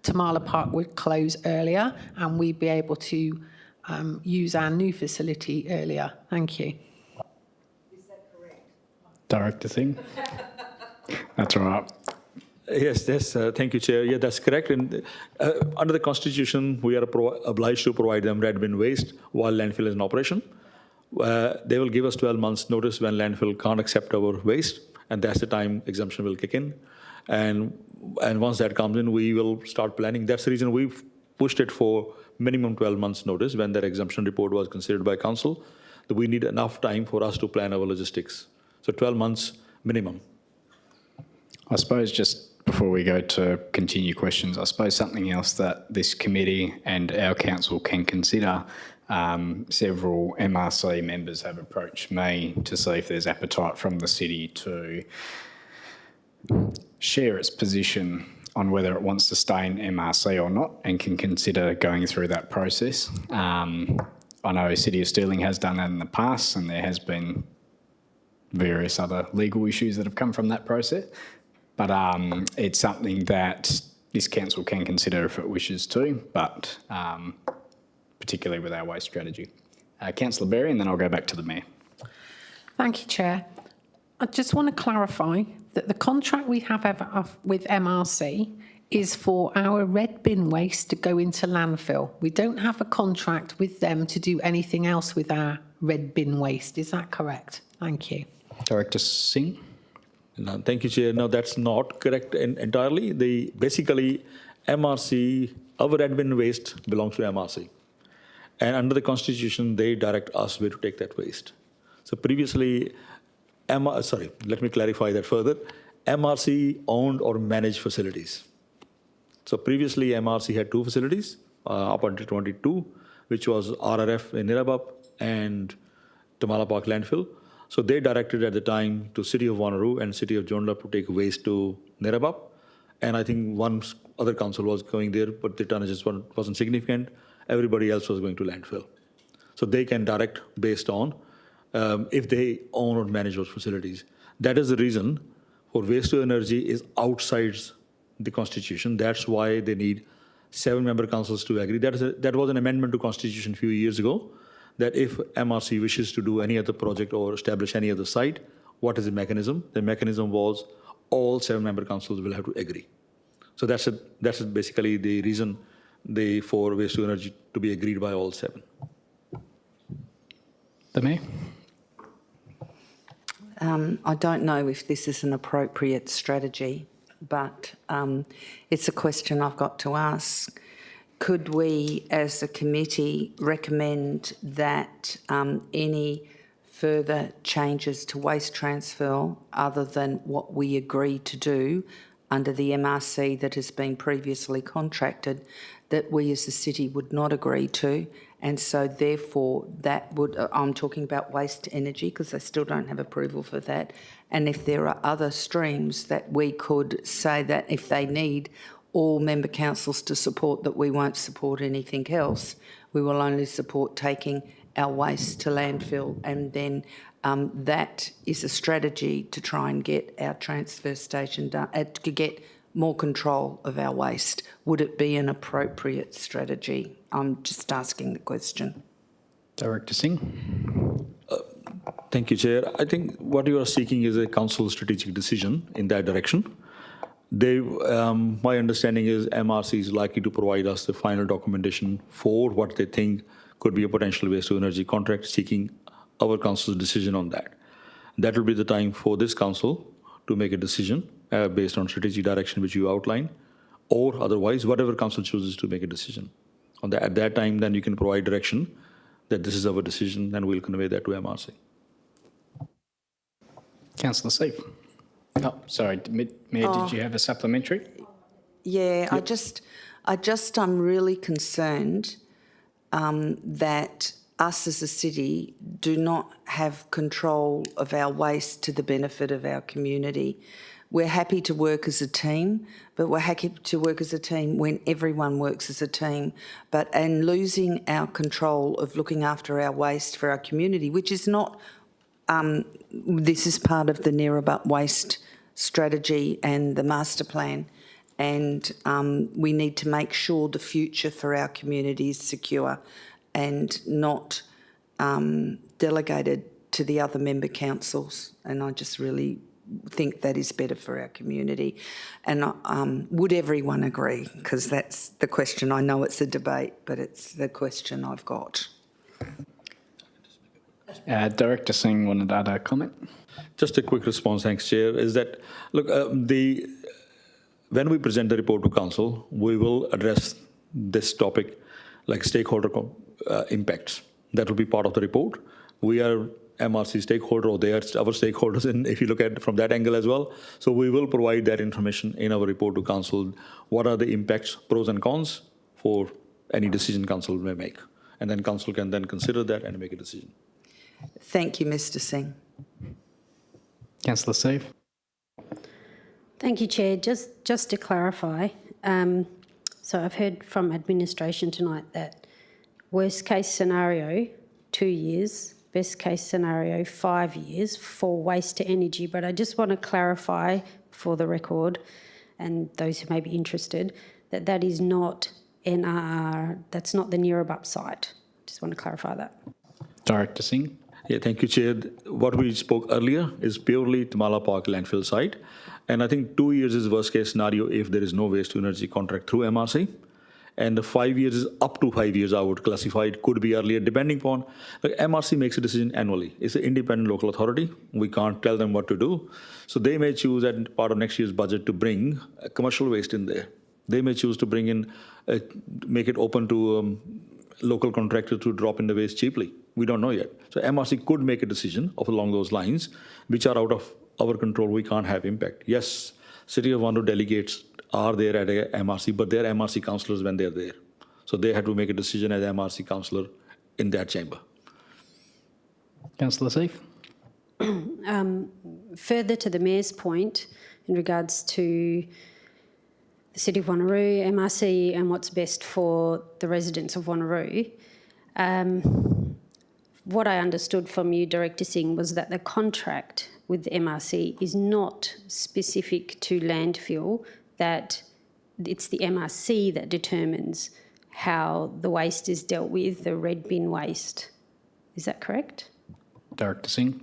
Tamala Park would close earlier and we'd be able to use our new facility earlier. Thank you. Is that correct? Director Singh. That's all right. Yes, thank you, Chair. Yeah, that's correct. And under the Constitution, we are obliged to provide them red bin waste while landfill is in operation. They will give us 12 months notice when landfill can't accept our waste, and that's the time exemption will kick in. And once that comes in, we will start planning. That's the reason we've pushed it for minimum 12 months notice when that exemption report was considered by council, that we need enough time for us to plan our logistics. So 12 months minimum. I suppose just before we go to continue questions, I suppose something else that this committee and our council can consider, several MRC members have approached me to see if there's appetite from the city to share its position on whether it wants to stay in MRC or not and can consider going through that process. I know City of Stirling has done that in the past and there has been various other legal issues that have come from that process. But it's something that this council can consider if it wishes to, but particularly with our waste strategy. Councillor Berry, and then I'll go back to the Mayor. Thank you, Chair. I just want to clarify that the contract we have with MRC is for our red bin waste to go into landfill. We don't have a contract with them to do anything else with our red bin waste. Is that correct? Thank you. Director Singh. No, thank you, Chair. No, that's not correct entirely. Basically, MRC, our admin waste belongs to MRC. And under the Constitution, they direct us where to take that waste. So previously, let me clarify that further. MRC owned or managed facilities. So previously, MRC had two facilities up until 22, which was RRF in Nirabap and Tamala Park landfill. So they directed at the time to City of Wanneroo and City of Joondalup to take waste to Nirabap. And I think one other council was going there, but the tonnages wasn't significant. Everybody else was going to landfill. So they can direct based on if they own or manage those facilities. That is the reason for waste to energy is outside the Constitution. That's why they need 7 member councils to agree. That was an amendment to Constitution a few years ago, that if MRC wishes to do any other project or establish any other site, what is the mechanism? The mechanism was all 7 member councils will have to agree. So that's basically the reason for waste to energy to be agreed by all 7. The Mayor. I don't know if this is an appropriate strategy, but it's a question I've got to ask. Could we, as a committee, recommend that any further changes to waste transfer other than what we agreed to do under the MRC that has been previously contracted, that we as a city would not agree to, and so therefore that would, I'm talking about waste to energy because they still don't have approval for that, and if there are other streams that we could say that if they need all member councils to support, that we won't support anything else, we will only support taking our waste to landfill, and then that is a strategy to try and get our transfer station done, to get more control of our waste. Would it be an appropriate strategy? I'm just asking the question. Director Singh. Thank you, Chair. I think what you are seeking is a council strategic decision in that direction. My understanding is MRC is likely to provide us the final documentation for what they think could be a potential waste to energy contract, seeking our council's decision on that. That will be the time for this council to make a decision based on strategic direction which you outline, or otherwise, whatever council chooses to make a decision. At that time, then you can provide direction that this is our decision and we'll convey that to MRC. Councillor Seif. Oh, sorry, Mayor, did you have a supplementary? Yeah, yep. I'm really concerned that us as a city do not have control of our waste to the benefit of our community. We're happy to work as a team, but we're happy to work as a team when everyone works as a team. And losing our control of looking after our waste for our community, which is not, this is part of the Nirabut waste strategy and the master plan. And we need to make sure the future for our community is secure and not delegated to the other member councils. And I just really think that is better for our community. And would everyone agree? Because that's the question. I know it's a debate, but it's the question I've got. Director Singh wanted to add a comment. Just a quick response, thanks, Chair, is that, look, when we present the report to Council, we will address this topic like stakeholder impacts. That will be part of the report. We are MRC stakeholder, or they are our stakeholders, and if you look at it from that angle as well. So we will provide that information in our report to Council. What are the impacts, pros and cons for any decision Council may make? And then Council can then consider that and make a decision. Thank you, Mr. Singh. Councillor Seif. Thank you, Chair. Just to clarify, so I've heard from administration tonight that worst case scenario, 2 years, best case scenario, 5 years for waste to energy. But I just want to clarify for the record and those who may be interested that that is not NRR, that's not the Nirabut site. Just want to clarify that. Director Singh. Yeah, thank you, Chair. What we spoke earlier is purely Tamala Park landfill site. And I think 2 years is worst case scenario if there is no waste to energy contract through MRC. And the 5 years is up to 5 years, I would classify. It could be earlier, depending upon, like MRC makes a decision annually. It's an independent local authority. We can't tell them what to do. So they may choose at part of next year's budget to bring commercial waste in there. They may choose to bring in, make it open to local contractors to drop in the waste cheaply. We don't know yet. So MRC could make a decision of along those lines, which are out of our control. We can't have impact. Yes, City of Wanneroo delegates are there at a MRC, but they're MRC councillors when they're there. So they have to make a decision as MRC councillor in that chamber. Councillor Seif. Further to the Mayor's point in regards to the City of Wanneroo, MRC and what's best for the residents of Wanneroo, what I understood from you, Director Singh, was that the contract with the MRC is not specific to landfill, that it's the MRC that determines how the waste is dealt with, the red bin waste. Is that correct? Director Singh.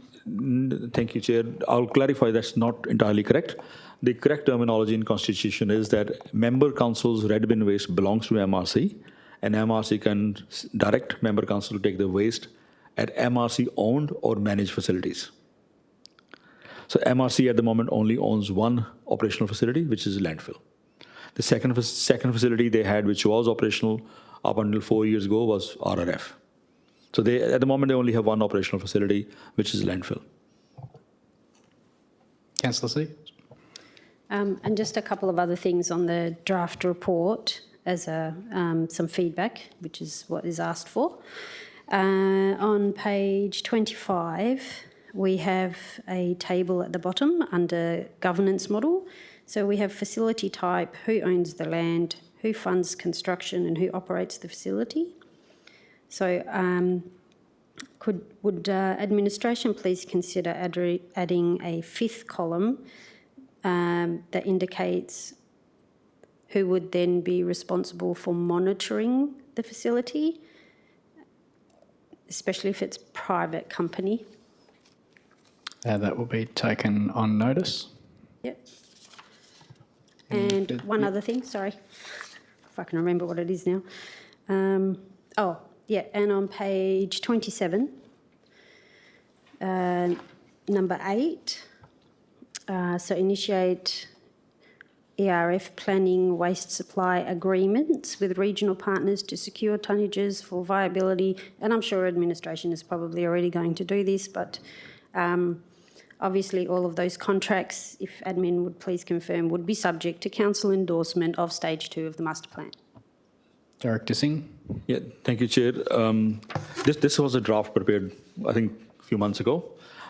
Thank you, Chair. I'll clarify that's not entirely correct. The correct terminology in Constitution is that member council's red bin waste belongs to MRC, and MRC can direct member council to take the waste at MRC owned or managed facilities. So MRC at the moment only owns one operational facility, which is a landfill. The second facility they had, which was operational up until 4 years ago, was RRF. So at the moment they only have one operational facility, which is a landfill. Councillor Seif. And just a couple of other things on the draft report as some feedback, which is what is asked for. On page 25, we have a table at the bottom under governance model. So we have facility type, who owns the land, who funds construction and who operates the facility. So would administration please consider adding a fifth column that indicates who would then be responsible for monitoring the facility, especially if it's private company. That will be taken on notice. Yep. And one other thing, sorry, if I can remember what it is now. And on page 27, number 8, so initiate ERF planning waste supply agreements with regional partners to secure tonnages for viability. And I'm sure administration is probably already going to do this, but obviously all of those contracts, if admin would please confirm, would be subject to council endorsement of stage 2 of the master plan. Director Singh. Yeah, thank you, Chair. This was a draft prepared, I think, a few months ago.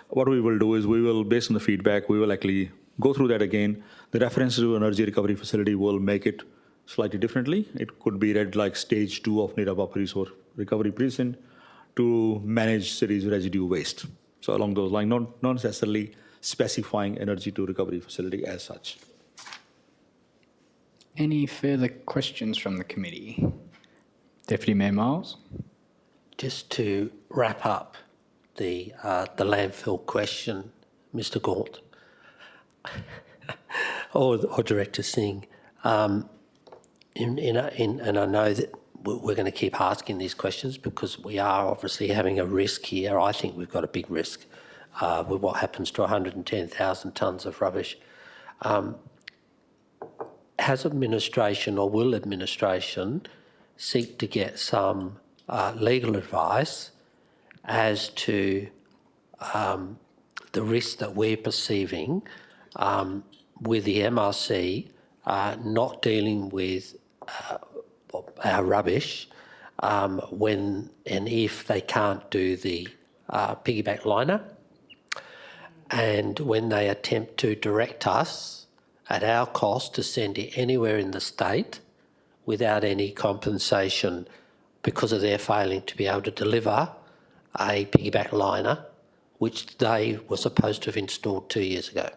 What we will do is we will, based on the feedback, we will actually go through that again. The reference to energy recovery facility will make it slightly differently. It could be read like stage 2 of Dundebar Resource Recovery Precinct to manage city's residue waste. So along those lines, not necessarily specifying energy to recovery facility as such. Any further questions from the committee? Deputy Mayor Miles. Just to wrap up the landfill question, Mr. Gaunt, or Director Singh, and I know that we're going to keep asking these questions because we are obviously having a risk here. I think we've got a big risk with what happens to 110,000 tonnes of rubbish. Has administration or will administration seek to get some legal advice as to the risk that we're perceiving with the MRC not dealing with our rubbish when and if they can't do the piggyback liner, and when they attempt to direct us at our cost to send it anywhere in the state without any compensation because of their failing to be able to deliver a piggyback liner, which they were supposed to have installed 2 years ago.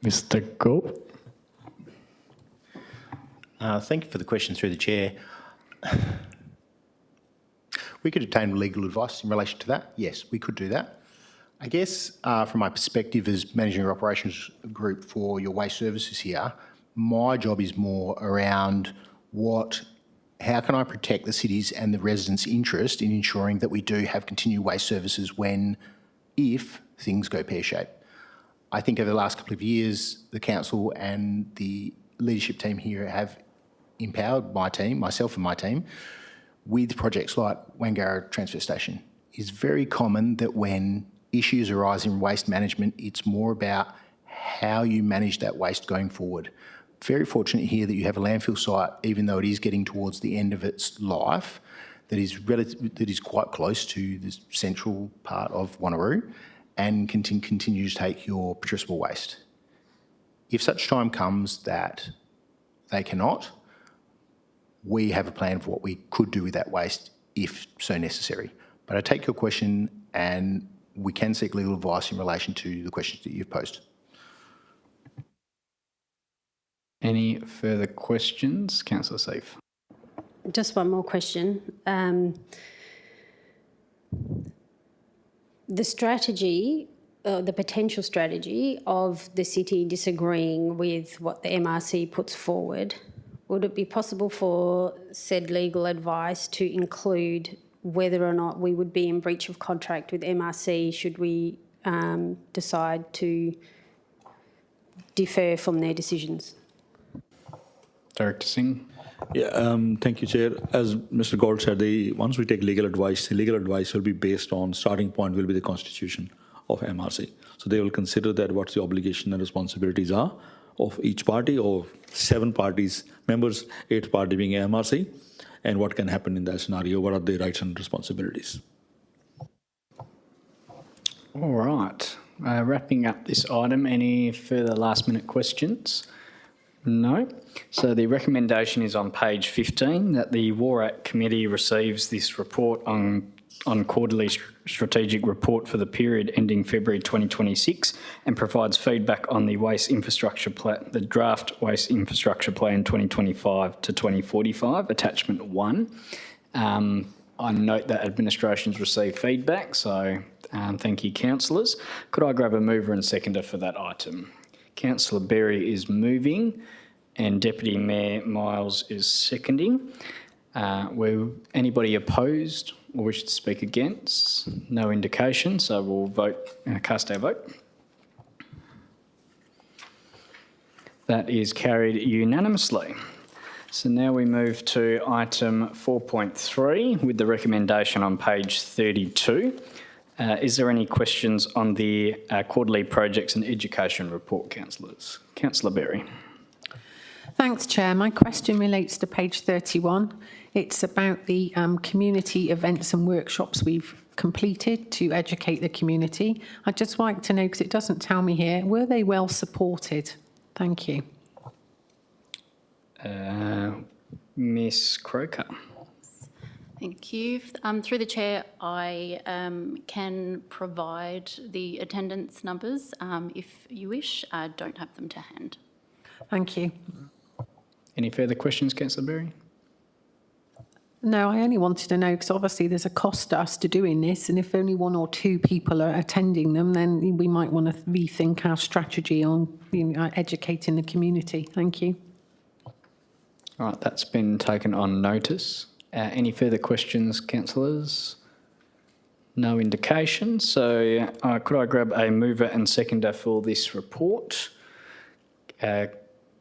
Mr. Gould. Thank you for the question through the chair. We could obtain legal advice in relation to that. Yes, we could do that. I guess from my perspective as managing your operations group for your waste services here, my job is more around how can I protect the city's and the residents' interest in ensuring that we do have continued waste services if things go pear-shaped. I think over the last couple of years, the council and the leadership team here have empowered myself and my team, with projects like Wanneroo Transfer Station. It's very common that when issues arise in waste management, it's more about how you manage that waste going forward. Very fortunate here that you have a landfill site, even though it is getting towards the end of its life, that is quite close to the central part of Wanneroo and continue to take your producible waste. If such time comes that they cannot, we have a plan for what we could do with that waste if so necessary. But I take your question and we can seek legal advice in relation to the questions that you've posed. Any further questions? Councillor Seif. Just one more question. The strategy, the potential strategy of the city disagreeing with what the MRC puts forward, would it be possible for said legal advice to include whether or not we would be in breach of contract with MRC should we decide to defer from their decisions? Director Singh. Yeah, thank you, Chair. As Mr. Gold said, once we take legal advice, the legal advice will be based on, starting point will be the constitution of MRC. So they will consider that what's the obligation and responsibilities are of each party, or 7 parties, members, 8th party being MRC, and what can happen in that scenario, what are their rights and responsibilities. All right. Wrapping up this item, any further last minute questions? No. So the recommendation is on page 15 that the WARAC committee receives this report on quarterly strategic report for the period ending February 2026 and provides feedback on the waste infrastructure plan, the draft waste infrastructure plan 2025 to 2045, attachment 1. I note that administration's received feedback, so thank you, councillors. Could I grab a mover and seconder for that item? Councillor Berry is moving and Deputy Mayor Miles is seconding. Will anybody opposed or wish to speak against? No indication, so we'll cast our vote. That is carried unanimously. So now we move to item 4.3 with the recommendation on page 32. Is there any questions on the quarterly projects and education report, councillors? Councillor Berry. Thanks, Chair. My question relates to page 31. It's about the community events and workshops we've completed to educate the community. I'd just like to know, because it doesn't tell me here, were they well supported? Thank you. Ms Croker. Thank you. Through the chair, I can provide the attendance numbers if you wish. I don't have them to hand. Thank you. Any further questions, Councillor Berry? No, I only wanted to know because obviously there's a cost to us to doing this, and if only 1 or 2 people are attending them, then we might want to rethink our strategy on educating the community. Thank you. All right, that's been taken on notice. Any further questions, councillors? No indication. So could I grab a mover and seconder for this report?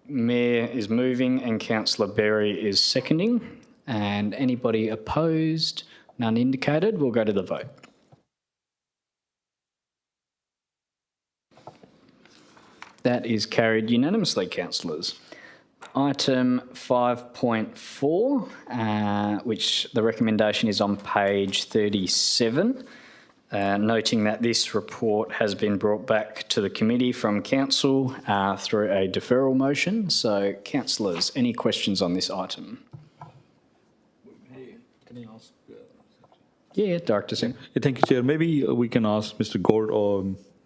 Mayor is moving and Councillor Berry is seconding. And anybody opposed? None indicated. We'll go to the vote. That is carried unanimously, councillors. Item 5.4, which the recommendation is on page 37, noting that this report has been brought back to the committee from council through a deferral motion. So, councillors, any questions on this item? Can I ask? Yeah, Director Singh. Thank you, Chair. Maybe we can ask Mr. Gold or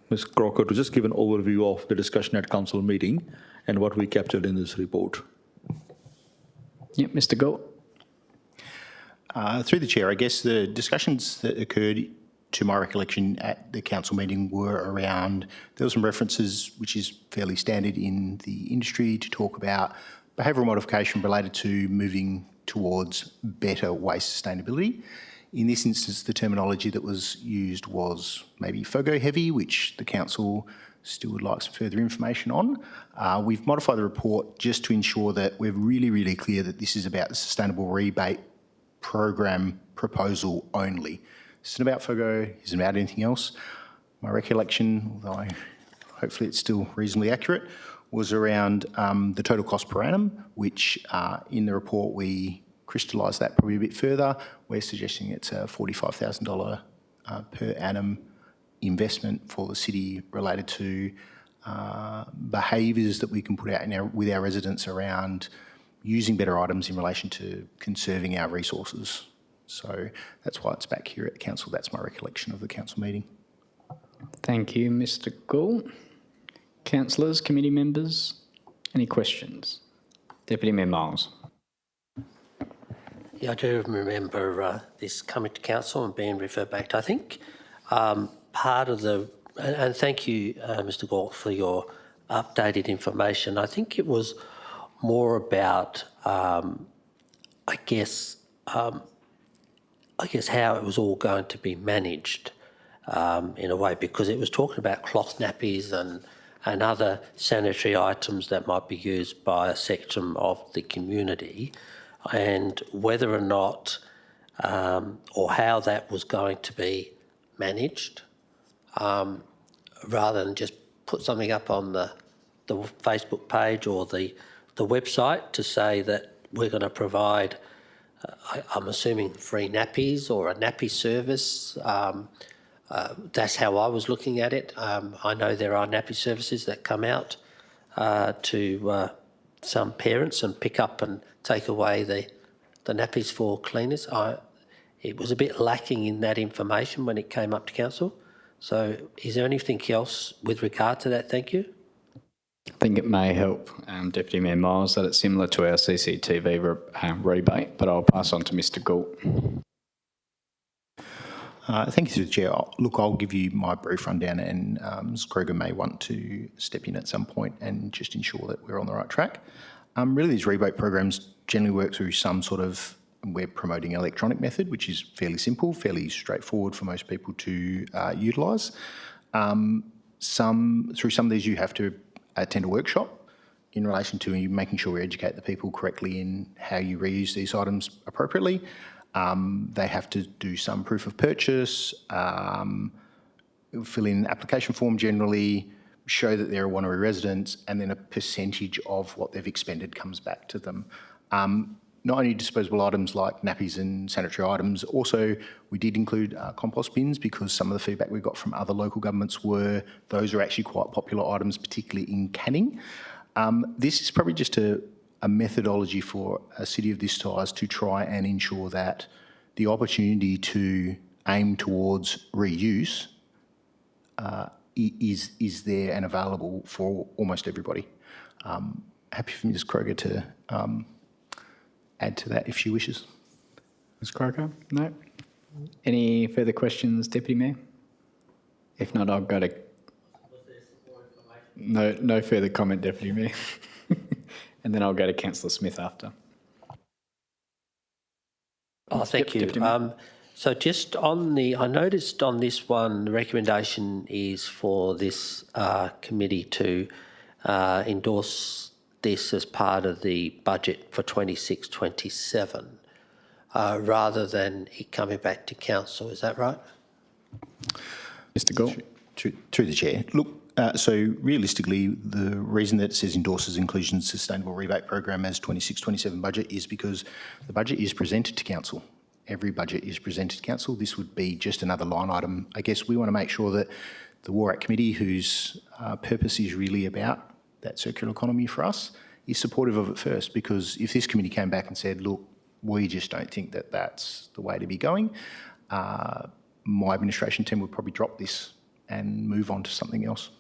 Ms. Crocker to just give an overview of the discussion at council meeting and what we captured in this report. Yeah, Mr. Gold. Through the chair, I guess the discussions that occurred to my recollection at the council meeting were around, there were some references, which is fairly standard in the industry, to talk about behavioural modification related to moving towards better waste sustainability. In this instance, the terminology that was used was maybe FOGO heavy, which the council still would like some further information on. We've modified the report just to ensure that we're really, really clear that this is about the sustainable rebate program proposal only. It's not about FOGO, it isn't about anything else. My recollection, although hopefully it's still reasonably accurate, was around the total cost per annum, which in the report we crystallised that probably a bit further. We're suggesting it's a $45,000 per annum investment for the city related to behaviours that we can put out with our residents around using better items in relation to conserving our resources. So that's why it's back here at the council. That's my recollection of the council meeting. Thank you, Mr. Gould. Councillors, committee members, any questions? Deputy Mayor Miles. Yeah, I do remember this coming to council and being referred back to, I think, part of the, and thank you, Mr. Galt, for your updated information. I think it was more about, I guess how it was all going to be managed in a way, because it was talking about cloth nappies and other sanitary items that might be used by a section of the community, and whether or not or how that was going to be managed, rather than just put something up on the Facebook page or the website to say that we're going to provide, I'm assuming, free nappies or a nappy service. That's how I was looking at it. I know there are nappy services that come out to some parents and pick up and take away the nappies for cleaners. It was a bit lacking in that information when it came up to council. So is there anything else with regard to that? Thank you. I think it may help, Deputy Mayor Miles, that it's similar to our CCTV rebate, but I'll pass on to Mr. Gould. Thank you, through the Chair. Look, I'll give you my brief rundown, and Ms. Kroger may want to step in at some point and just ensure that we're on the right track. Really, these rebate programs generally work through some sort of, we're promoting an electronic method, which is fairly simple, fairly straightforward for most people to utilise. Through some of these, you have to attend a workshop in relation to making sure we educate the people correctly in how you reuse these items appropriately. They have to do some proof of purchase, fill in an application form generally, show that they're a Wanneroo resident, and then a percentage of what they've expended comes back to them. Not only disposable items like nappies and sanitary items, also we did include compost bins, because some of the feedback we got from other local governments were those are actually quite popular items, particularly in Canning. This is probably just a methodology for a city of this size to try and ensure that the opportunity to aim towards reuse is there and available for almost everybody. Happy for Ms. Kroger to add to that if she wishes. Ms. Croker? No? Any further questions, Deputy Mayor? If not, I'll go to... No further comment, Deputy Mayor. And then I'll go to Councillor Smith after. Oh, thank you. So just on I noticed on this one, the recommendation is for this committee to endorse this as part of the budget for 26-27, rather than it coming back to council. Is that right? Mr. Gould? Through the Chair. Look, so realistically, the reason that it says endorses inclusion sustainable rebate program as 26-27 budget is because the budget is presented to council. Every budget is presented to council. This would be just another line item. I guess we want to make sure that the War Act Committee, whose purpose is really about that circular economy for us, is supportive of it first, because if this committee came back and said, look, we just don't think that that's the way to be going, my administration team would probably drop this and move on to something else.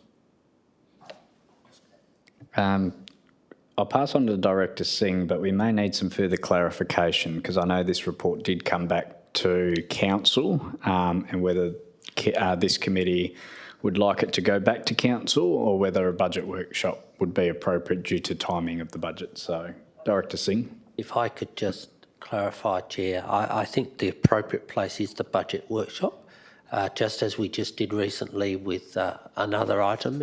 I'll pass on to the Director Singh, but we may need some further clarification, because I know this report did come back to council, and whether this committee would like it to go back to council or whether a budget workshop would be appropriate due to timing of the budget. So, Director Singh. If I could just clarify, Chair, I think the appropriate place is the budget workshop, just as we just did recently with another item.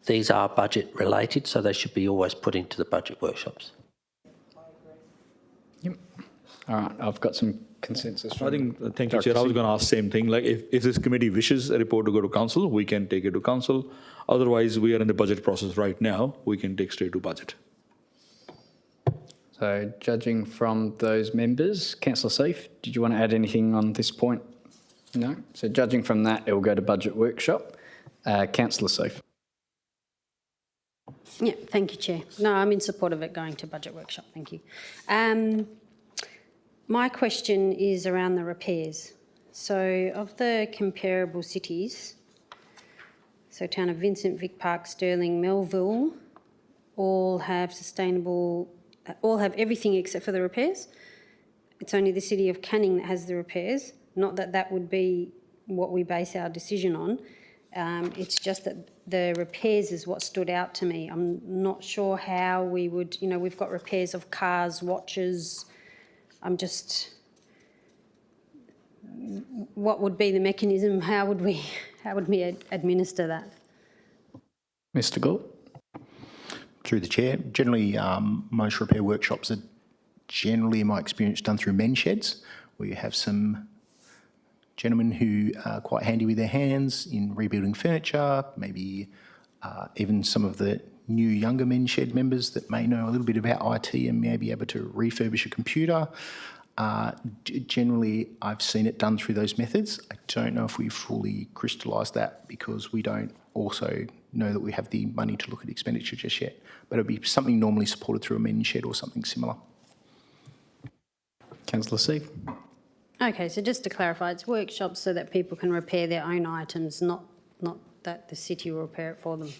These are budget related, so they should be always put into the budget workshops. Yep. All right, I've got some consensus. I think, thank you, Chair. I was going to ask the same thing. Like, if this committee wishes a report to go to council, we can take it to council. Otherwise, we are in the budget process right now. We can take straight to budget. So, judging from those members, Councillor Seif, did you want to add anything on this point? No? So, judging from that, it will go to budget workshop. Councillor Seif. Yeah, thank you, Chair. No, I'm in support of it going to budget workshop. Thank you. My question is around the repairs. So, of the comparable cities, so town of Vincent, Vic Park, Stirling, Melville, all have everything except for the repairs. It's only the city of Canning that has the repairs. Not that that would be what we base our decision on. It's just that the repairs is what stood out to me. I'm not sure how we would, we've got repairs of cars, watches. What would be the mechanism? How would we administer that? Mr. Gould. Through the Chair, generally most repair workshops are generally, in my experience, done through men's sheds, where you have some gentlemen who are quite handy with their hands in rebuilding furniture, maybe even some of the new younger men's shed members that may know a little bit about IT and may be able to refurbish a computer. Generally, I've seen it done through those methods. I don't know if we fully crystallised that because we don't also know that we have the money to look at expenditure just yet. But it'd be something normally supported through a men's shed or something similar. Councillor Seif. Okay, so just to clarify, it's workshops so that people can repair their own items, not that the city will repair it for them.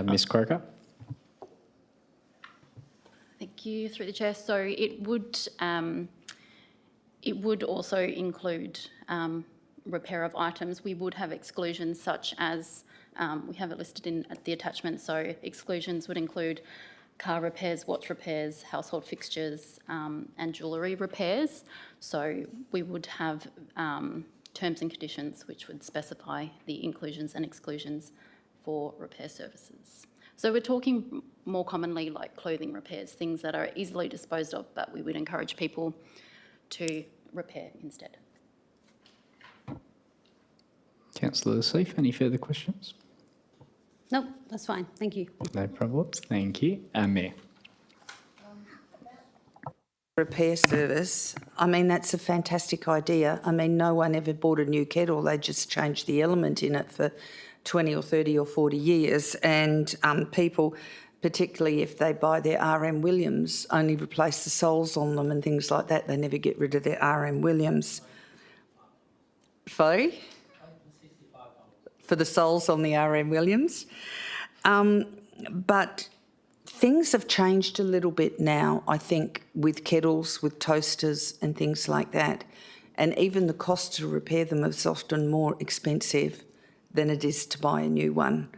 Ms. Croker. Thank you, through the chair. So it would also include repair of items. We would have exclusions such as, we have it listed in the attachment, so exclusions would include car repairs, watch repairs, household fixtures and jewellery repairs. So we would have terms and conditions which would specify the inclusions and exclusions for repair services. So we're talking more commonly like clothing repairs, things that are easily disposed of, but we would encourage people to repair instead. Councillor Seif, any further questions? Nope, that's fine. Thank you. No problems. Thank you. Mayor. Repair service, I mean, that's a fantastic idea. I mean, no one ever bought a new kettle. They just changed the element in it for 20 or 30 or 40 years. And people, particularly if they buy their RM Williams, only replace the soles on them and things like that. They never get rid of their RM Williams. Sorry? For the soles on the RM Williams. But things have changed a little bit now, I think, with kettles, with toasters and things like that. And even the cost to repair them is often more expensive than it is to buy a new one.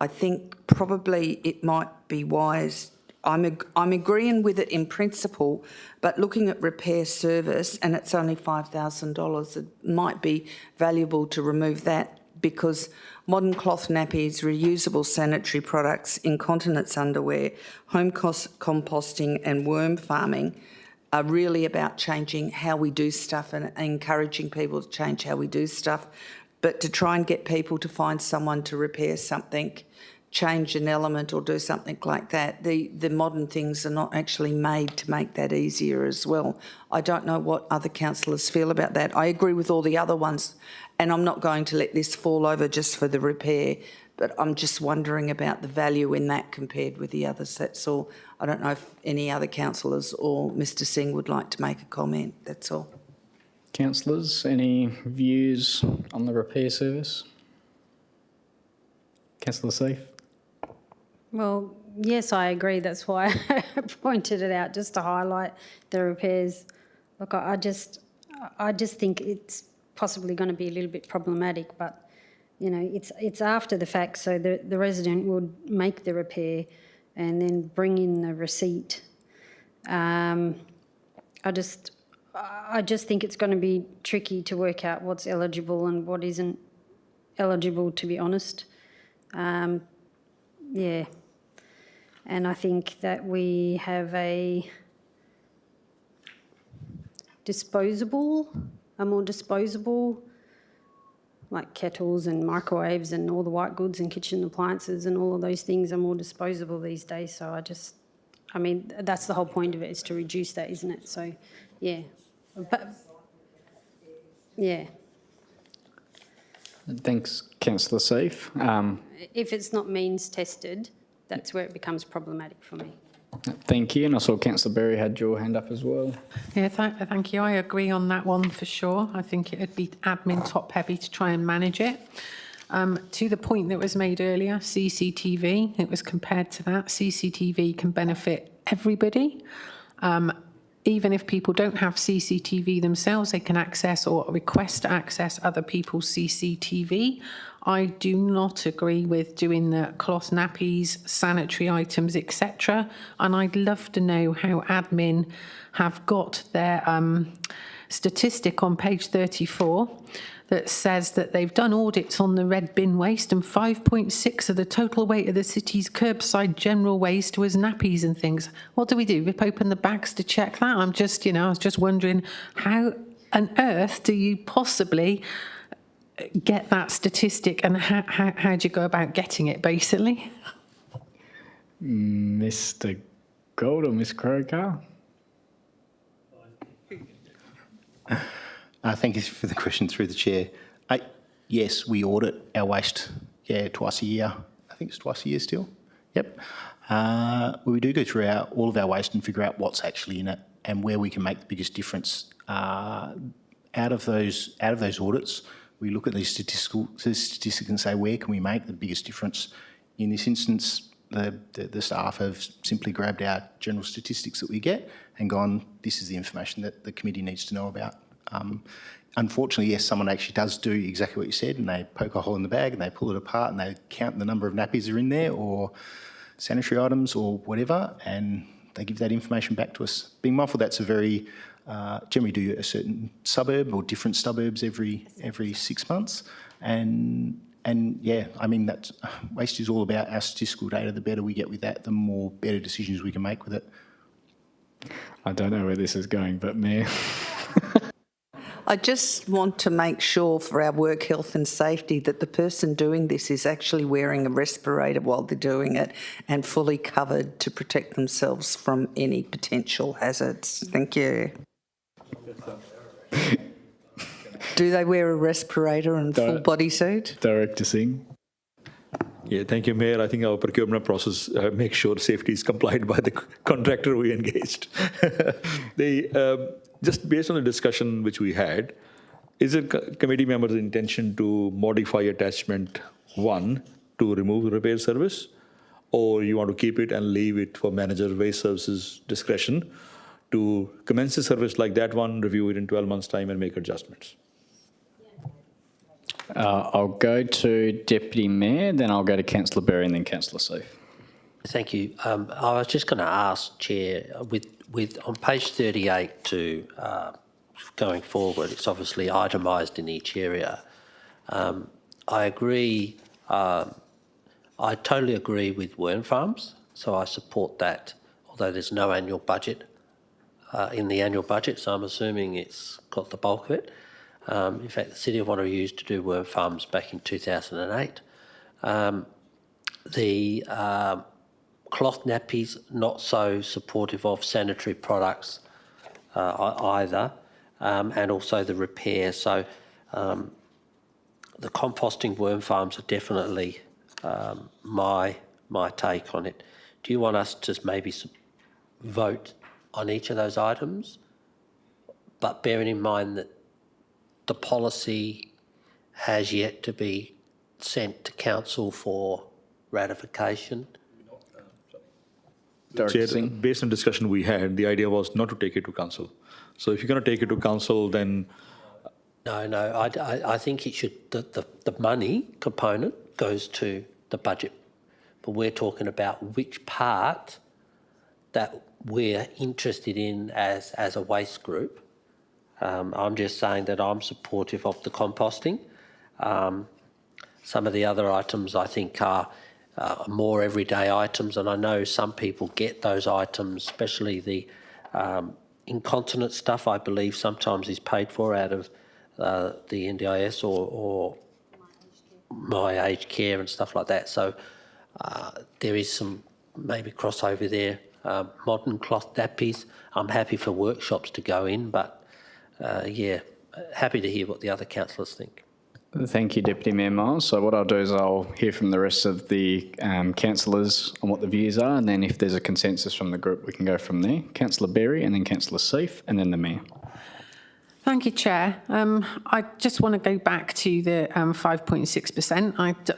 I think probably it might be wise. I'm agreeing with it in principle, but looking at repair service, and it's only $5,000, it might be valuable to remove that, because modern cloth nappies, reusable sanitary products, incontinence underwear, home composting and worm farming are really about changing how we do stuff and encouraging people to change how we do stuff. But to try and get people to find someone to repair something, change an element or do something like that, the modern things are not actually made to make that easier as well. I don't know what other councillors feel about that. I agree with all the other ones, and I'm not going to let this fall over just for the repair, but I'm just wondering about the value in that compared with the others, that's all. I don't know if any other councillors or Mr Singh would like to make a comment, that's all. Councillors, any views on the repair service? Councillor Seif? Well, yes, I agree. That's why I pointed it out, just to highlight the repairs. Look, I just think it's possibly going to be a little bit problematic, but, you know, it's after the fact, so the resident would make the repair and then bring in the receipt. I just think it's going to be tricky to work out what's eligible and what isn't eligible, to be honest. Yeah. And I think that we have a more disposable, like kettles and microwaves and all the white goods and kitchen appliances and all of those things are more disposable these days. So I mean, that's the whole point of it, is to reduce that, isn't it? So, yeah. But, yeah. Thanks, Councillor Seif. If it's not means tested, that's where it becomes problematic for me. Thank you. And I saw Councillor Berry had your hand up as well. Yeah, thank you. I agree on that one for sure. I think it'd be admin top heavy to try and manage it. To the point that was made earlier, CCTV, it was compared to that. CCTV can benefit everybody. Even if people don't have CCTV themselves, they can access or request to access other people's CCTV. I do not agree with doing the cloth nappies, sanitary items, etc. And I'd love to know how admin have got their statistic on page 34 that says that they've done audits on the red bin waste, and 5.6 of the total weight of the city's curbside general waste was nappies and things. What do? Rip open the bags to check that? I was just wondering, how on earth do you possibly get that statistic, and how do you go about getting it, basically? Mr. Gold or Ms. Croker? Thank you for the question through the chair. Yes, we audit our waste, twice a year. I think it's twice a year still. Yep. We do go through all of our waste and figure out what's actually in it and where we can make the biggest difference. Out of those audits, we look at these statistics and say, where can we make the biggest difference? In this instance, the staff have simply grabbed our general statistics that we get and gone, this is the information that the committee needs to know about. Unfortunately, yes, someone actually does do exactly what you said, and they poke a hole in the bag and they pull it apart and they count the number of nappies that are in there or sanitary items or whatever, and they give that information back to us. Being mindful that's a very, generally do a certain suburb or different suburbs every 6 months. And yeah, I mean, that waste is all about our statistical data. The better we get with that, the more better decisions we can make with it. I don't know where this is going, but Mayor. I just want to make sure for our work health and safety that the person doing this is actually wearing a respirator while they're doing it and fully covered to protect themselves from any potential hazards. Thank you. Do they wear a respirator and full bodysuit? Director Singh. Yeah, thank you, Mayor. I think our procurement process makes sure safety is complied by the contractor we engaged. Just based on the discussion which we had, is it committee members' intention to modify attachment 1 to remove the repair service, or you want to keep it and leave it for manager waste services discretion to commence a service like that one, review it in 12 months' time and make adjustments? I'll go to Deputy Mayor, then I'll go to Councillor Berry and then Councillor Seif. Thank you. I was just going to ask, Chair, with on page 38 to going forward, it's obviously itemised in each area. I agree. I totally agree with worm farms, so I support that. Although there's no annual budget in the annual budget, so I'm assuming it's got the bulk of it. In fact, the City of Wanneroo used to do worm farms back in 2008. The cloth nappies, not so supportive of sanitary products either, and also the repair. So the composting worm farms are definitely my take on it. Do you want us to maybe vote on each of those items, but bearing in mind that the policy has yet to be sent to council for ratification? Director Chair, Singh. based on discussion we had, the idea was not to take it to council. So if you're going to take it to council, then No, I think it should, the money component goes to the budget. But we're talking about which part that we're interested in as a waste group. I'm just saying that I'm supportive of the composting. Some of the other items I think are more everyday items, and I know some people get those items, especially the incontinence stuff, I believe sometimes is paid for out of the NDIS or my aged care and stuff like that. So there is some maybe crossover there. Modern cloth nappies, I'm happy for workshops to go in, but yeah, happy to hear what the other councillors think. Thank you, Deputy Mayor Miles. So what I'll do is I'll hear from the rest of the councillors on what the views are, and then if there's a consensus from the group, we can go from there. Councillor Berry, and then Councillor Seif, and then the Mayor. Thank you, Chair. I just want to go back to the 5.6%.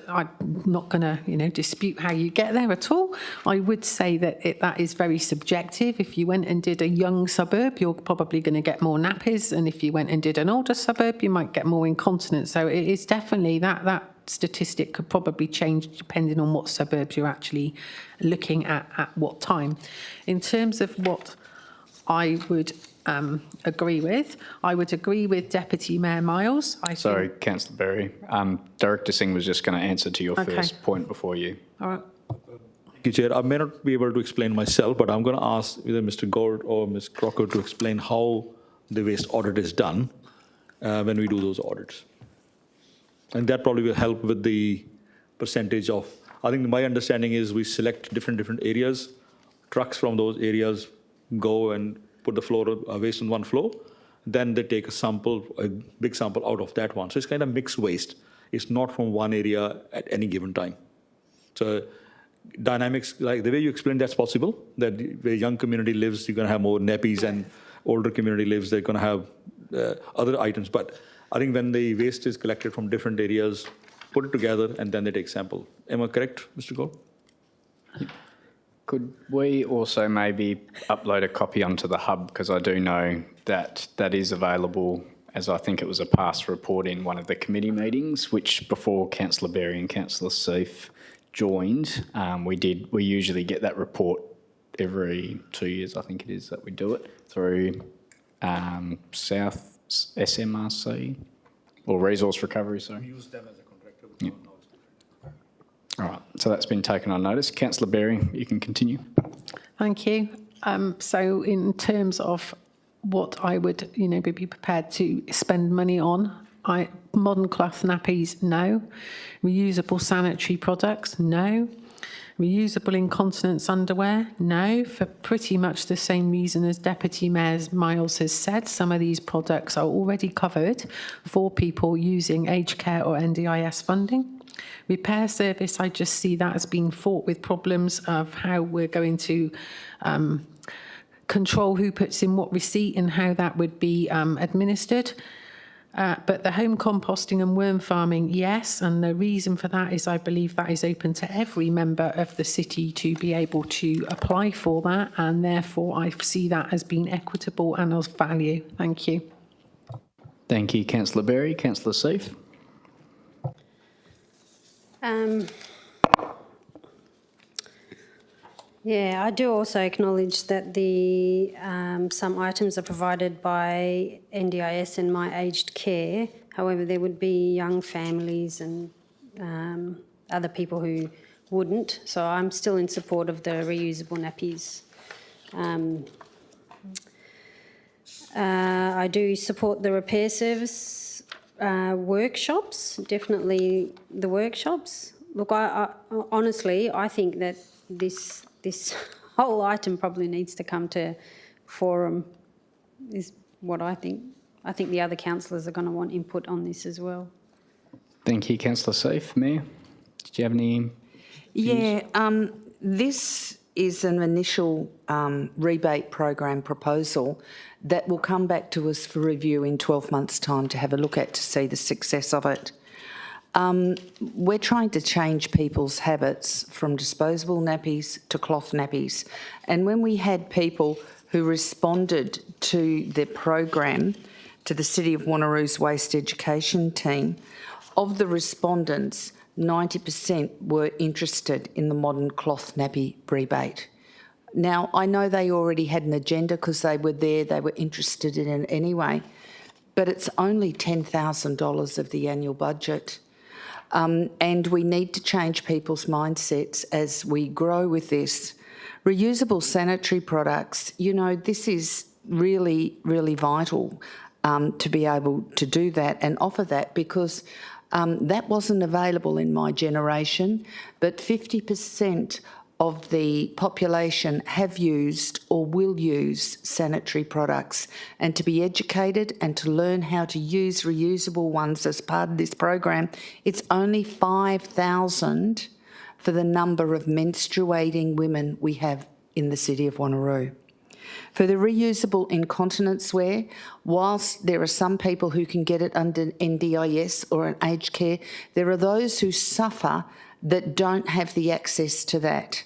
I'm not going to, dispute how you get there at all. I would say that that is very subjective. If you went and did a young suburb, you're probably going to get more nappies, and if you went and did an older suburb, you might get more incontinence. So it is definitely that statistic could probably change depending on what suburbs you're actually looking at what time. In terms of what I would agree with. I would agree with Deputy Mayor Miles. Sorry, Councillor Berry. Director Singh was just going to answer to your first point before you. All right. Thank you, Chair. I may not be able to explain myself, but I'm going to ask either Mr. Gold or Ms. Crocker to explain how the waste audit is done when we do those audits. And that probably will help with the percentage of, I think my understanding is we select different areas, trucks from those areas go and put the waste on one floor, then they take a big sample out of that one. So it's kind of mixed waste. It's not from one area at any given time. So dynamics, like the way you explained, that's possible, that where young community lives, you're going to have more nappies, and older community lives, they're going to have other items. But I think when the waste is collected from different areas, put it together, and then they take sample. Am I correct, Mr. Gold? Could we also maybe upload a copy onto the hub, because I do know that that is available, as I think it was a past report in one of the committee meetings, which before Councillor Berry and Councillor Seif joined, we usually get that report every 2 years, I think it is, that we do it through South SMRC, or Resource Recovery, sorry. We use them as a contractor. Yeah. All right, so that's been taken on notice. Councillor Berry, you can continue. Thank you. So in terms of what I would, be prepared to spend money on, modern cloth nappies, no. Reusable sanitary products, no. Reusable incontinence underwear, no, for pretty much the same reason as Deputy Mayor Miles has said. Some of these products are already covered for people using aged care or NDIS funding. Repair service, I just see that as being fraught with problems of how we're going to control who puts in what receipt and how that would be administered. But the home composting and worm farming, yes, and the reason for that is I believe that is open to every member of the city to be able to apply for that, and therefore I see that as being equitable and of value. Thank you. Thank you, Councillor Berry. Councillor Seif. Yeah, I do also acknowledge that some items are provided by NDIS and My Aged Care. However, there would be young families and other people who wouldn't. So I'm still in support of the reusable nappies. I do support the repair service workshops, definitely the workshops. Look, I honestly, I think that this whole item probably needs to come to forum, is what I think. I think the other councillors are going to want input on this as well. Thank you, Councillor Seif. Mayor, did you have any views? Yeah, this is an initial rebate program proposal that will come back to us for review in 12 months' time to have a look at to see the success of it. we're trying to change people's habits from disposable nappies to cloth nappies. And when we had people who responded to the program, to the City of Wanneroo's Waste Education team, of the respondents, 90% were interested in the modern cloth nappy rebate. Now, I know they already had an agenda because they were there, they were interested in it anyway, but it's only $10,000 of the annual budget. And we need to change people's mindsets as we grow with this. Reusable sanitary products, you know, this is really, really vital to be able to do that and offer that, because that wasn't available in my generation, but 50% of the population have used or will use sanitary products, and to be educated and to learn how to use reusable ones as part of this program, it's only 5,000 for the number of menstruating women we have in the City of Wanneroo. For the reusable incontinence wear, whilst there are some people who can get it under NDIS or an aged care, there are those who suffer that don't have the access to that,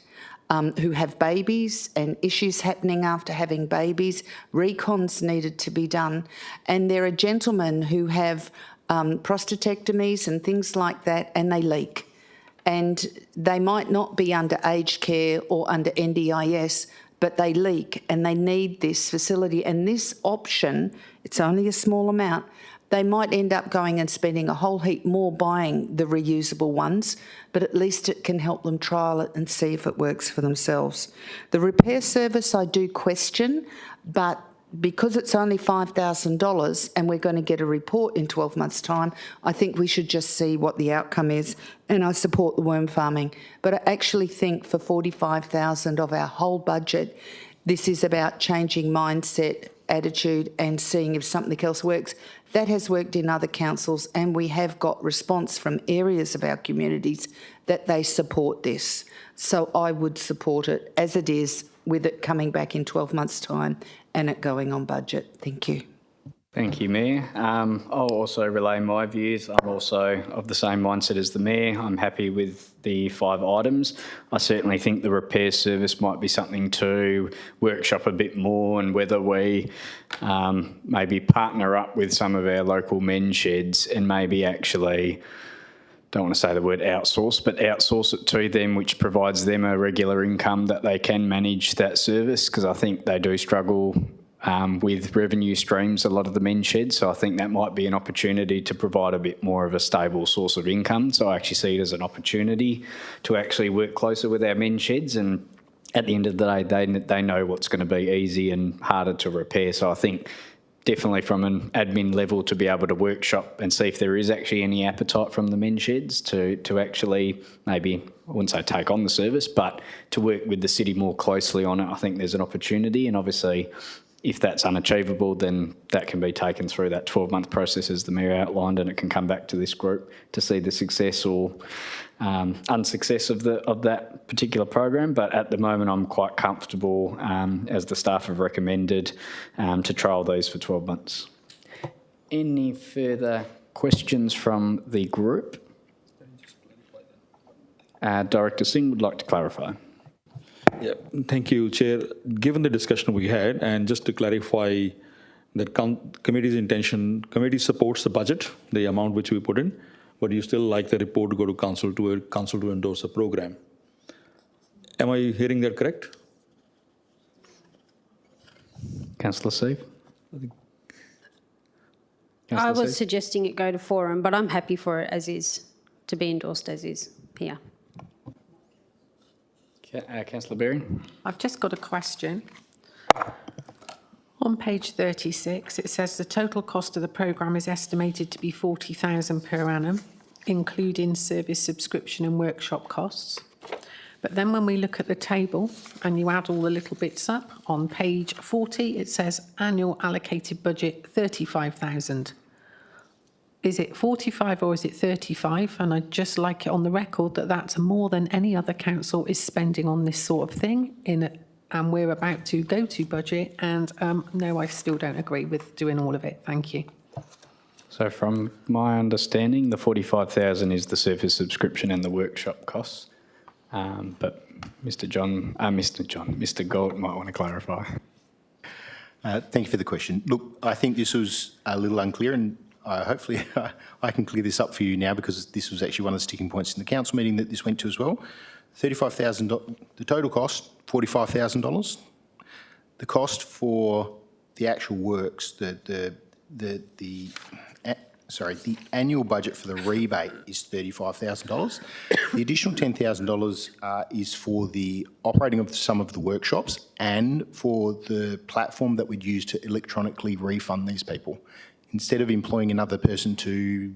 who have babies and issues happening after having babies, recons needed to be done. And there are gentlemen who have prostatectomies and things like that, and they leak. And they might not be under aged care or under NDIS, but they leak and they need this facility. And this option, it's only a small amount, they might end up going and spending a whole heap more buying the reusable ones, but at least it can help them trial it and see if it works for themselves. The repair service I do question, but because it's only $5,000 and we're going to get a report in 12 months' time, I think we should just see what the outcome is. And I support the worm farming. But I actually think for $45,000 of our whole budget, this is about changing mindset, attitude, and seeing if something else works. That has worked in other councils, and we have got response from areas of our communities that they support this. So I would support it as it is, with it coming back in 12 months' time and it going on budget. Thank you. Thank you, Mayor. I'll also relay my views. I'm also of the same mindset as the Mayor. I'm happy with the 5 items. I certainly think the repair service might be something to workshop a bit more, and whether we maybe partner up with some of our local men's sheds and maybe actually, don't want to say the word outsource, but outsource it to them, which provides them a regular income that they can manage that service, because I think they do struggle with revenue streams, a lot of the men's sheds. So I think that might be an opportunity to provide a bit more of a stable source of income. So I actually see it as an opportunity to actually work closer with our men's sheds, and at the end of the day, they know what's going to be easy and harder to repair. So I think definitely from an admin level to be able to workshop and see if there is actually any appetite from the men's sheds to actually maybe, I wouldn't say take on the service, but to work with the city more closely on it. I think there's an opportunity, and obviously if that's unachievable, then that can be taken through that 12-month process as the Mayor outlined, and it can come back to this group to see the success or unsuccess of that particular program. But at the moment, I'm quite comfortable, as the staff have recommended, to trial these for 12 months. Any further questions from the group? Director Singh would like to clarify. Yeah, thank you, Chair. Given the discussion we had, and just to clarify that committee's intention, committee supports the budget, the amount which we put in, but you still like the report to go to council to endorse a program. Am I hearing that correct? Councillor Seave? I was suggesting it go to forum, but I'm happy for it as is, to be endorsed as is here. Councillor Berry? I've just got a question. On page 36, it says the total cost of the programme is estimated to be $40,000 per annum, including service subscription and workshop costs. But then when we look at the table and you add all the little bits up, on page 40, it says annual allocated budget 35,000. Is it 45 or is it 35? And I'd just like it on the record that that's more than any other council is spending on this sort of thing and we're about to go to budget. And no, I still don't agree with doing all of it. Thank you. So from my understanding, the 45,000 is the service subscription and the workshop costs. But Mr. Galt might want to clarify. Thank you for the question. Look, I think this was a little unclear, and hopefully I can clear this up for you now, because this was actually one of the sticking points in the council meeting that this went to as well. $35,000, the total cost, $45,000. The cost for the actual works, the annual budget for the rebate is $35,000. The additional $10,000 is for the operating of some of the workshops and for the platform that we'd use to electronically refund these people. Instead of employing another person to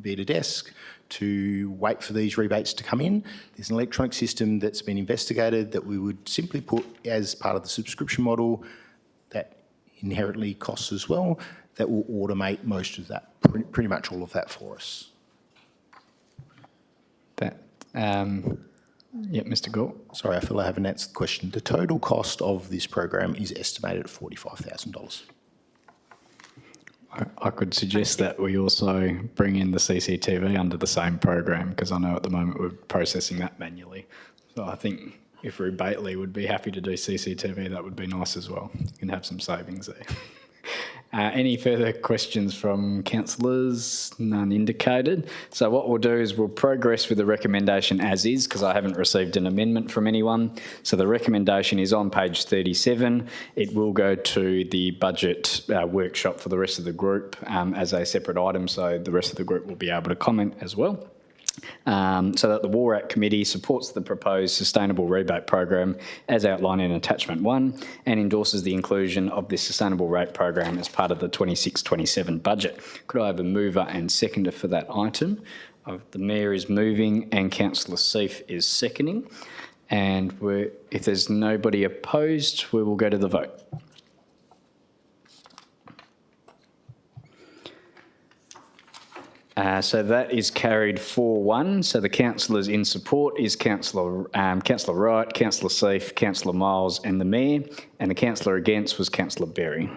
be at a desk to wait for these rebates to come in, there's an electronic system that's been investigated that we would simply put as part of the subscription model that inherently costs as well, that will automate most of that, pretty much all of that for us. Mr. Galt. Sorry, I feel I haven't answered the question. The total cost of this program is estimated at $45,000. I could suggest that we also bring in the CCTV under the same program, because I know at the moment we're processing that manually. So I think if Rebately would be happy to do CCTV, that would be nice as well. You can have some savings there. Any further questions from councillors? None indicated. So what we'll do is we'll progress with the recommendation as is, because I haven't received an amendment from anyone. So the recommendation is on page 37. It will go to the budget workshop for the rest of the group as a separate item, so the rest of the group will be able to comment as well. So that the WARAC committee supports the proposed sustainable rebate program as outlined in attachment 1 and endorses the inclusion of this sustainable rate program as part of the 26-27 budget. Could I have a mover and seconder for that item? The Mayor is moving and Councillor Seif is seconding. And if there's nobody opposed, we will go to the vote. So that is carried 4-1. So the councillors in support is Councillor Wright, Councillor Seif, Councillor Miles and the Mayor, and the councillor against was Councillor Berry.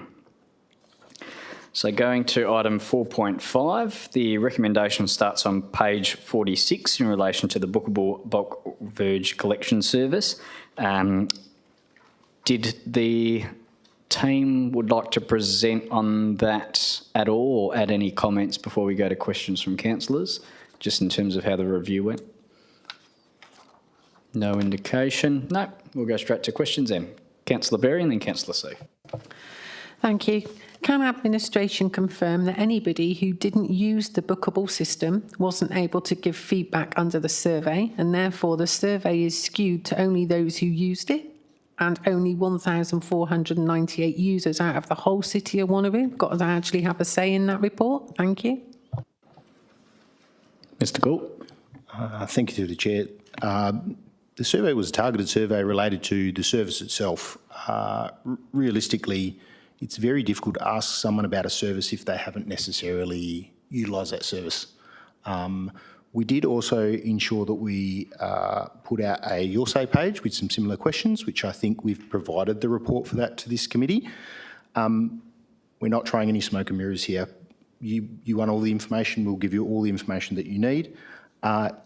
So going to item 4.5, the recommendation starts on page 46 in relation to the bookable bulk verge collection service. Did the team would like to present on that at all, or add any comments before we go to questions from councillors, just in terms of how the review went? No indication. No, we'll go straight to questions then. Councillor Berry and then Councillor Seif. Thank you. Can administration confirm that anybody who didn't use the bookable system wasn't able to give feedback under the survey, and therefore the survey is skewed to only those who used it, and only 1,498 users out of the whole city of Wanneroo got to actually have a say in that report? Thank you. Mr. Galt. Thank you to the Chair. The survey was a targeted survey related to the service itself. Realistically, it's very difficult to ask someone about a service if they haven't necessarily utilised that service. We did also ensure that we put out a Your Say page with some similar questions, which I think we've provided the report for that to this committee. We're not trying any smoke and mirrors here. You want all the information, we'll give you all the information that you need.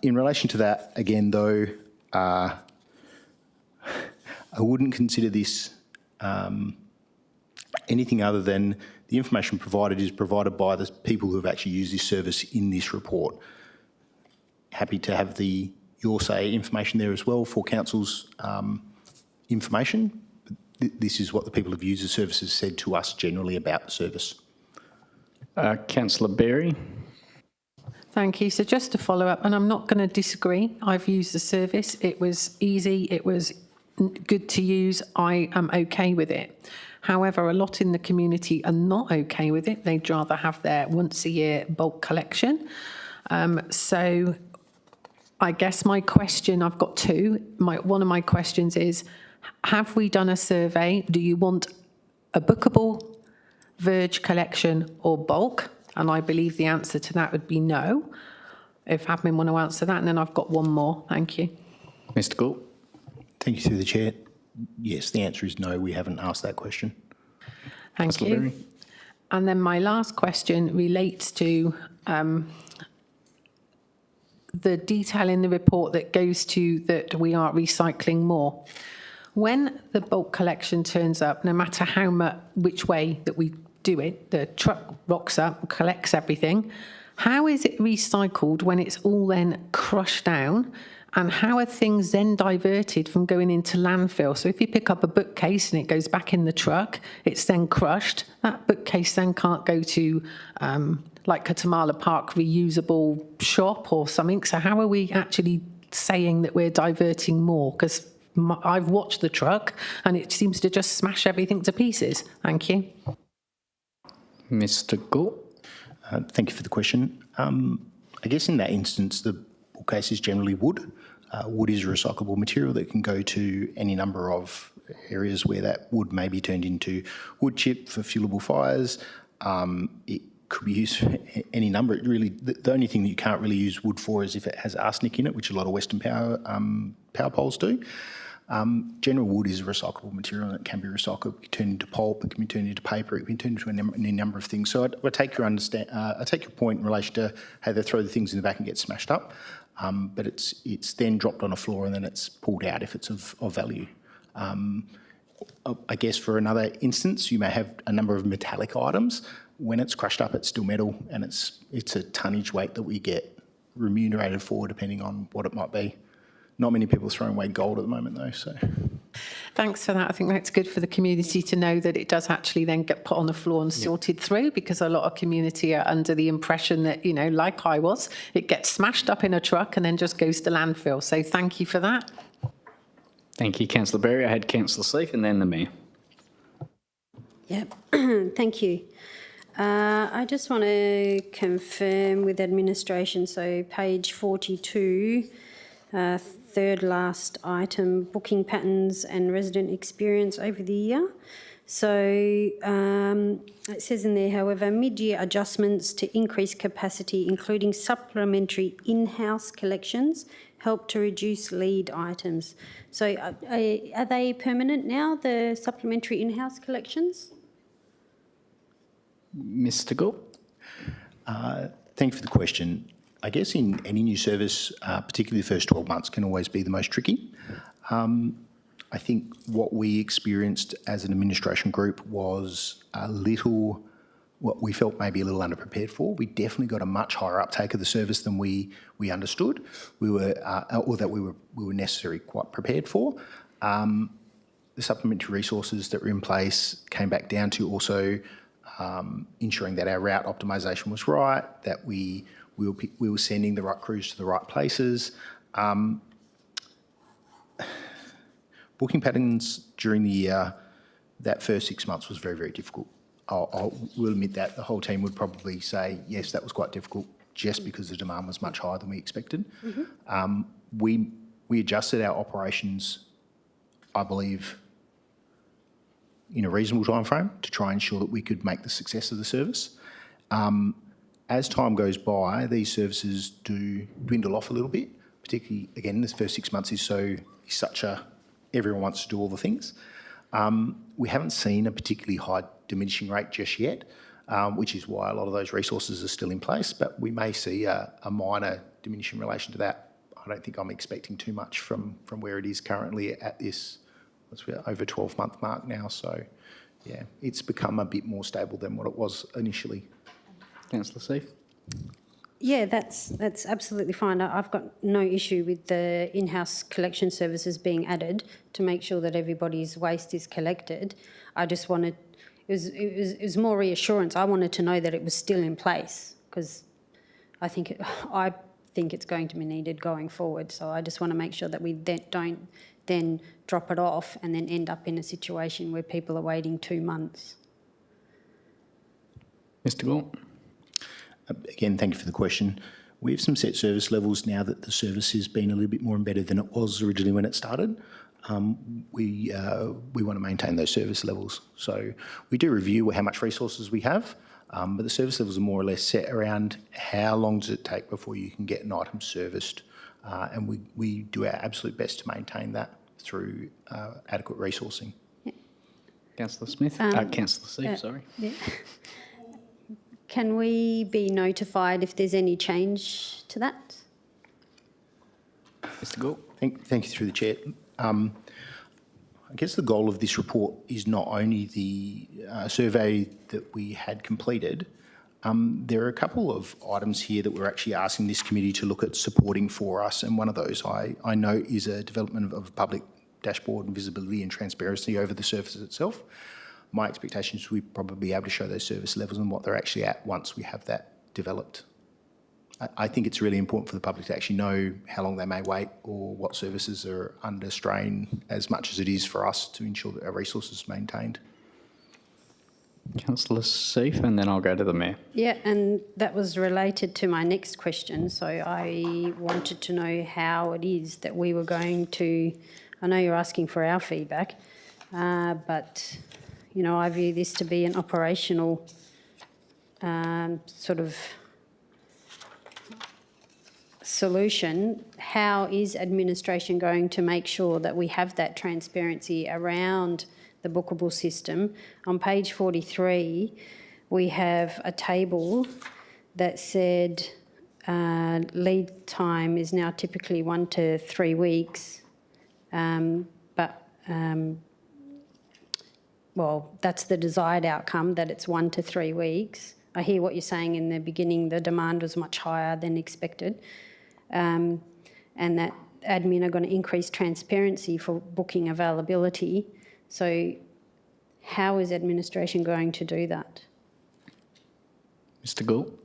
In relation to that, again though, I wouldn't consider this anything other than the information provided is provided by the people who have actually used this service in this report. Happy to have the Your Say information there as well for council's information. This is what the people who've used the service has said to us generally about the service. Councillor Berry. Thank you. So just to follow up, and I'm not going to disagree, I've used the service. It was easy, it was good to use, I am okay with it. However, a lot in the community are not okay with it. They'd rather have their once a year bulk collection. So I guess my question, I've got two. One of my questions is, have we done a survey? Do you want a bookable verge collection or bulk? And I believe the answer to that would be no. If admin want to answer that, and then I've got one more. Thank you. Mr. Gould. Thank you through the Chair. Yes, the answer is no, we haven't asked that question. Thank you. And then my last question relates to the detail in the report that goes to that we are recycling more. When the bulk collection turns up, no matter how much, which way that we do it, the truck rocks up, collects everything. How is it recycled when it's all then crushed down? And how are things then diverted from going into landfill? So if you pick up a bookcase and it goes back in the truck, it's then crushed. That bookcase then can't go to like a Tamala Park reusable shop or something. So how are we actually saying that we're diverting more? Because I've watched the truck and it seems to just smash everything to pieces. Thank you. Mr. Gore. Thank you for the question. I guess in that instance, the bookcase is generally wood. Wood is a recyclable material that can go to any number of areas where that wood may be turned into wood chip for fuelable fires. It could be used for any number. It really, the only thing that you can't really use wood for is if it has arsenic in it, which a lot of Western power poles do. General wood is a recyclable material and it can be recycled. It can be turned into pulp, it can be turned into paper, it can be turned into any number of things. So I take your point in relation to how they throw the things in the back and get smashed up, but it's then dropped on a floor and then it's pulled out if it's of value. I guess for another instance, you may have a number of metallic items. When it's crushed up, it's still metal and it's a tonnage weight that we get remunerated for depending on what it might be. Not many people are throwing away gold at the moment though, so. Thanks for that. I think that's good for the community to know that it does actually then get put on the floor and sorted through, because a lot of community are under the impression that, you know, like I was, it gets smashed up in a truck and then just goes to landfill. So thank you for that. Thank you, Councillor Berry. I had Councillor Sleeth and then the Mayor. Yep, thank you. I just want to confirm with administration, so page 42, third last item, booking patterns and resident experience over the year. So it says in there, however, mid-year adjustments to increase capacity, including supplementary in-house collections, help to reduce lead items. So are they permanent now, the supplementary in-house collections? Mr. Gore. Thank you for the question. I guess in any new service, particularly the first 12 months can always be the most tricky. I think what we experienced as an administration group was what we felt maybe a little underprepared for. We definitely got a much higher uptake of the service than we understood. We were necessarily quite prepared for. The supplementary resources that were in place came back down to also ensuring that our route optimisation was right, that we were sending the right crews to the right places. Booking patterns during the year, that first 6 months was very, very difficult. We'll admit that. The whole team would probably say, yes, that was quite difficult just because the demand was much higher than we expected. Mm-hmm. We adjusted our operations, I believe, in a reasonable time frame to try and ensure that we could make the success of the service. As time goes by, these services do dwindle off a little bit, particularly, again, this first 6 months is everyone wants to do all the things. We haven't seen a particularly high diminishing rate just yet, which is why a lot of those resources are still in place, but we may see a minor diminishing in relation to that. I don't think I'm expecting too much from where it is currently at this over 12-month mark now. So, yeah, it's become a bit more stable than what it was initially. Councillor Sleeth. Yeah, that's absolutely fine. I've got no issue with the in-house collection services being added to make sure that everybody's waste is collected. I just wanted, it was more reassurance. I wanted to know that it was still in place, because I think it's going to be needed going forward. So I just want to make sure that we don't then drop it off and then end up in a situation where people are waiting 2 months. Mr. Gore. Again, thank you for the question. We have some set service levels now that the service has been a little bit more embedded than it was originally when it started. We want to maintain those service levels. So we do review how much resources we have, but the service levels are more or less set around how long does it take before you can get an item serviced. And we do our absolute best to maintain that through adequate resourcing. Councillor Smith. Councillor Sleeth, sorry. Yeah. Can we be notified if there's any change to that? Mr Gould? Thank you through the chair. I guess the goal of this report is not only the survey that we had completed. There are a couple of items here that we're actually asking this committee to look at supporting for us, and one of those I know is a development of a public dashboard and visibility and transparency over the services itself. My expectation is we'll probably be able to show those service levels and what they're actually at once we have that developed. I think it's really important for the public to actually know how long they may wait or what services are under strain, as much as it is for us to ensure that our resources are maintained. Councillor Seif, and then I'll go to the Mayor. Yeah, and that was related to my next question. So I wanted to know how it is that we were going to, I know you're asking for our feedback, but, you know, I view this to be an operational sort of solution. How is administration going to make sure that we have that transparency around the bookable system? On page 43, we have a table that said lead time is now typically 1 to 3 weeks, well, that's the desired outcome, that it's 1 to 3 weeks. I hear what you're saying in the beginning, the demand was much higher than expected, and that admin are going to increase transparency for booking availability. So how is administration going to do that? Mr Gould?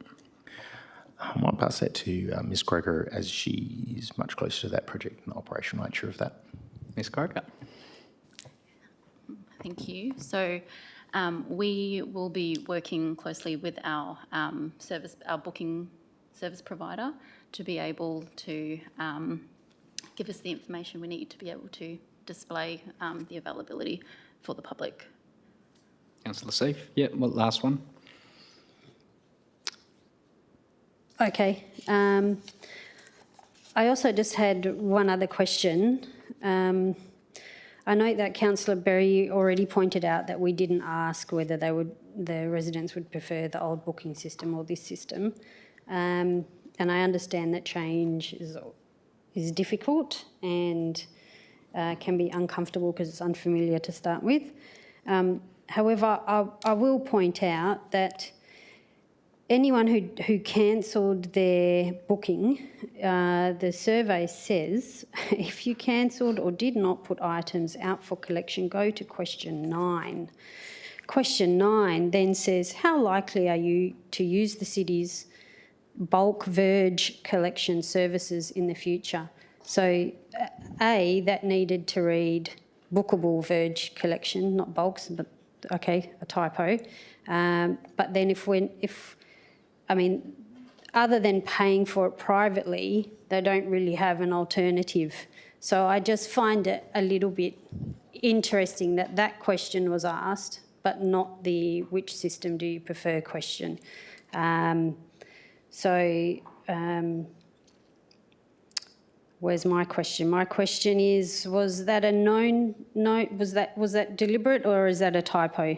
I might pass that to Ms Croker, as she is much closer to that project and the operational nature of that. Ms Croker? Thank you. So we will be working closely with our booking service provider to be able to give us the information we need to be able to display the availability for the public. Councillor Seif? Yeah, well, last one. Okay. I also just had one other question. I note that Councillor Berry already pointed out that we didn't ask whether the residents would prefer the old booking system or this system. And I understand that change is difficult and can be uncomfortable because it's unfamiliar to start with. However, I will point out that anyone who cancelled their booking, the survey says if you cancelled or did not put items out for collection, go to question 9. Question 9 then says, how likely are you to use the city's bulk verge collection services in the future? So A, that needed to read bookable verge collection, not bulks, but okay, a typo. But then I mean, other than paying for it privately, they don't really have an alternative. So I just find it a little bit interesting that that question was asked, but not the which system do you prefer question. Where's my question? My question is, was that a was that deliberate, or is that a typo,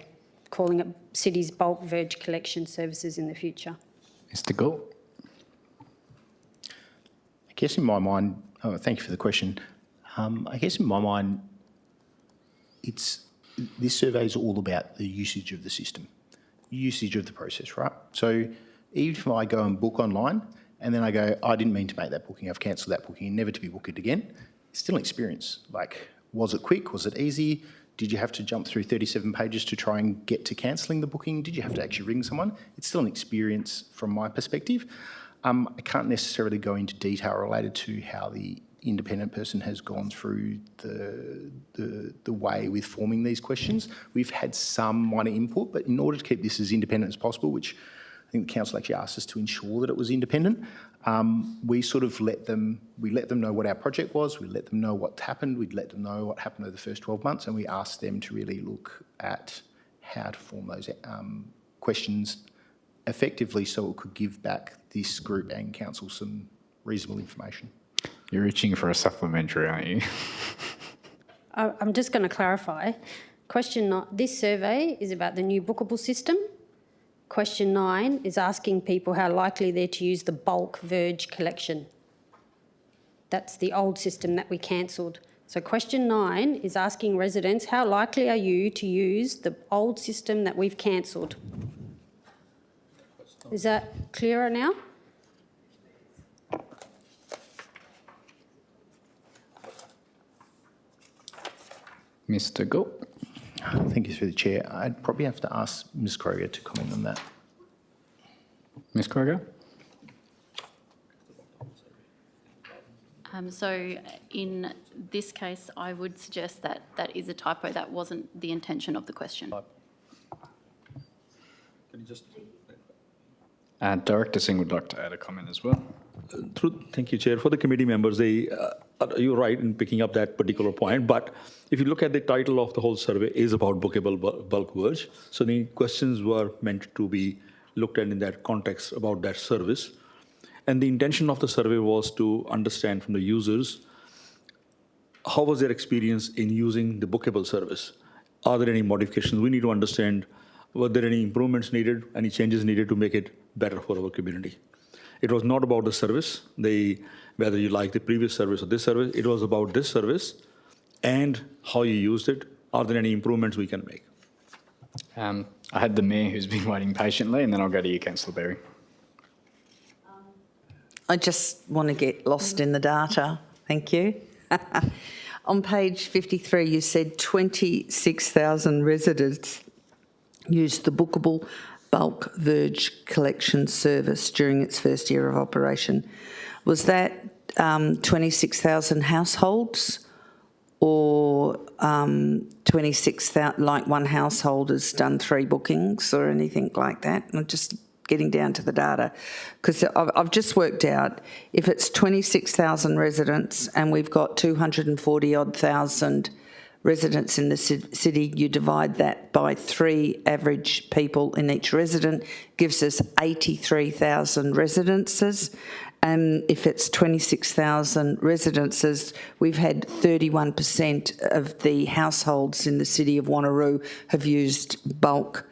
calling it city's bulk verge collection services in the future? Mr Gould? I guess in my mind, thank you for the question. I guess in my mind, this survey is all about the usage of the system, usage of the process, right? So even if I go and book online and then I go, I didn't mean to make that booking, I've cancelled that booking and never to be booked again, it's still an experience. Like, was it quick? Was it easy? Did you have to jump through 37 pages to try and get to cancelling the booking? Did you have to actually ring someone? It's still an experience from my perspective. I can't necessarily go into detail related to how the independent person has gone through the way with forming these questions. We've had some minor input, but in order to keep this as independent as possible, which I think the council actually asked us to ensure that it was independent, we sort of let them know what our project was, we let them know what happened, we'd let them know what happened over the first 12 months, and we asked them to really look at how to form those questions effectively so it could give back this group and council some reasonable information. You're itching for a supplementary, aren't you? I'm just going to clarify. Question not, this survey is about the new bookable system. question 9 is asking people how likely they're to use the bulk verge collection. That's the old system that we cancelled. So question 9 is asking residents, how likely are you to use the old system that we've cancelled? Is that clearer now? Mr. Gulp. Thank you through the chair. I'd probably have to ask Ms Kroger to comment on that. Ms. Kroger? So in this case, I would suggest that that is a typo. That wasn't the intention of the question. Director Singh would like to add a comment as well. Thank you, Chair. For the committee members, you're right in picking up that particular point, but if you look at the title of the whole survey is about bookable bulk verge, so the questions were meant to be looked at in that context about that service. And the intention of the survey was to understand from the users, how was their experience in using the bookable service? Are there any modifications? We need to understand, were there any improvements needed, any changes needed to make it better for our community? It was not about the service, whether you like the previous service or this service, it was about this service and how you used it. Are there any improvements we can make? I had the Mayor who's been waiting patiently, and then I'll go to you, Councillor Berry. I just want to get lost in the data. Thank you. On page 53, you said 26,000 residents used the bookable bulk verge collection service during its first year of operation. Was that 26,000 households or 26,000, like one household has done 3 bookings or anything like that? I'm just getting down to the data, because I've just worked out if it's 26,000 residents and we've got 240-odd thousand residents in the city, you divide that by 3 average people in each resident, gives us 83,000 residences. And if it's 26,000 residences, we've had 31% of the households in the city of Wanneroo have used the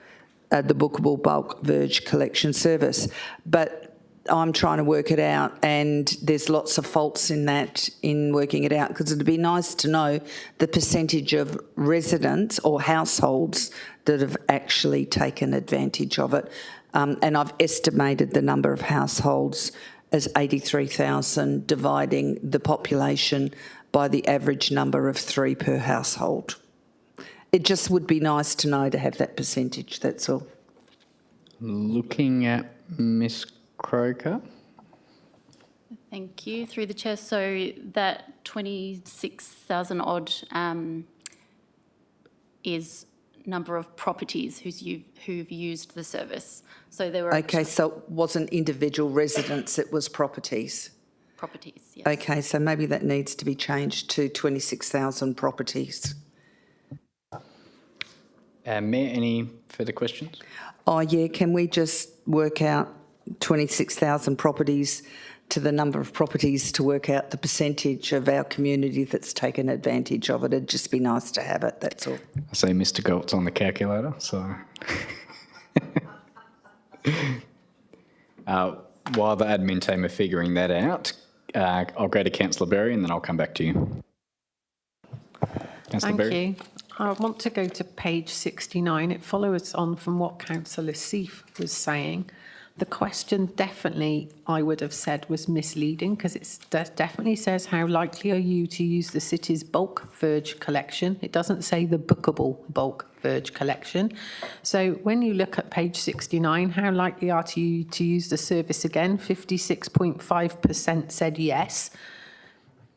bookable bulk verge collection service. But I'm trying to work it out, and there's lots of faults in that, in working it out, because it'd be nice to know the percentage of residents or households that have actually taken advantage of it. And I've estimated the number of households as 83,000, dividing the population by the average number of 3 per household. It just would be nice to know, to have that percentage, that's all. Looking at Ms. Croker. Thank you. Through the chair, so that 26,000 odd is number of properties who've used the service. So there were Okay, so it wasn't individual residents, it was properties. properties, yes. Okay, so maybe that needs to be changed to 26,000 properties. Mayor, any further questions? Oh yeah, can we just work out 26,000 properties to the number of properties to work out the percentage of our community that's taken advantage of it? It'd just be nice to have it, that's all. I see Mr. Galt's on the calculator, so. While the admin team are figuring that out, I'll go to Councillor Berry and then I'll come back to you. Councillor Berry. Thank you. I want to go to page 69. It follows on from what Councillor Seif was saying. The question definitely, I would have said, was misleading, because it definitely says, how likely are you to use the city's bulk verge collection? It doesn't say the bookable bulk verge collection. So when you look at page 69, how likely are you to use the service again? 56.5% said yes.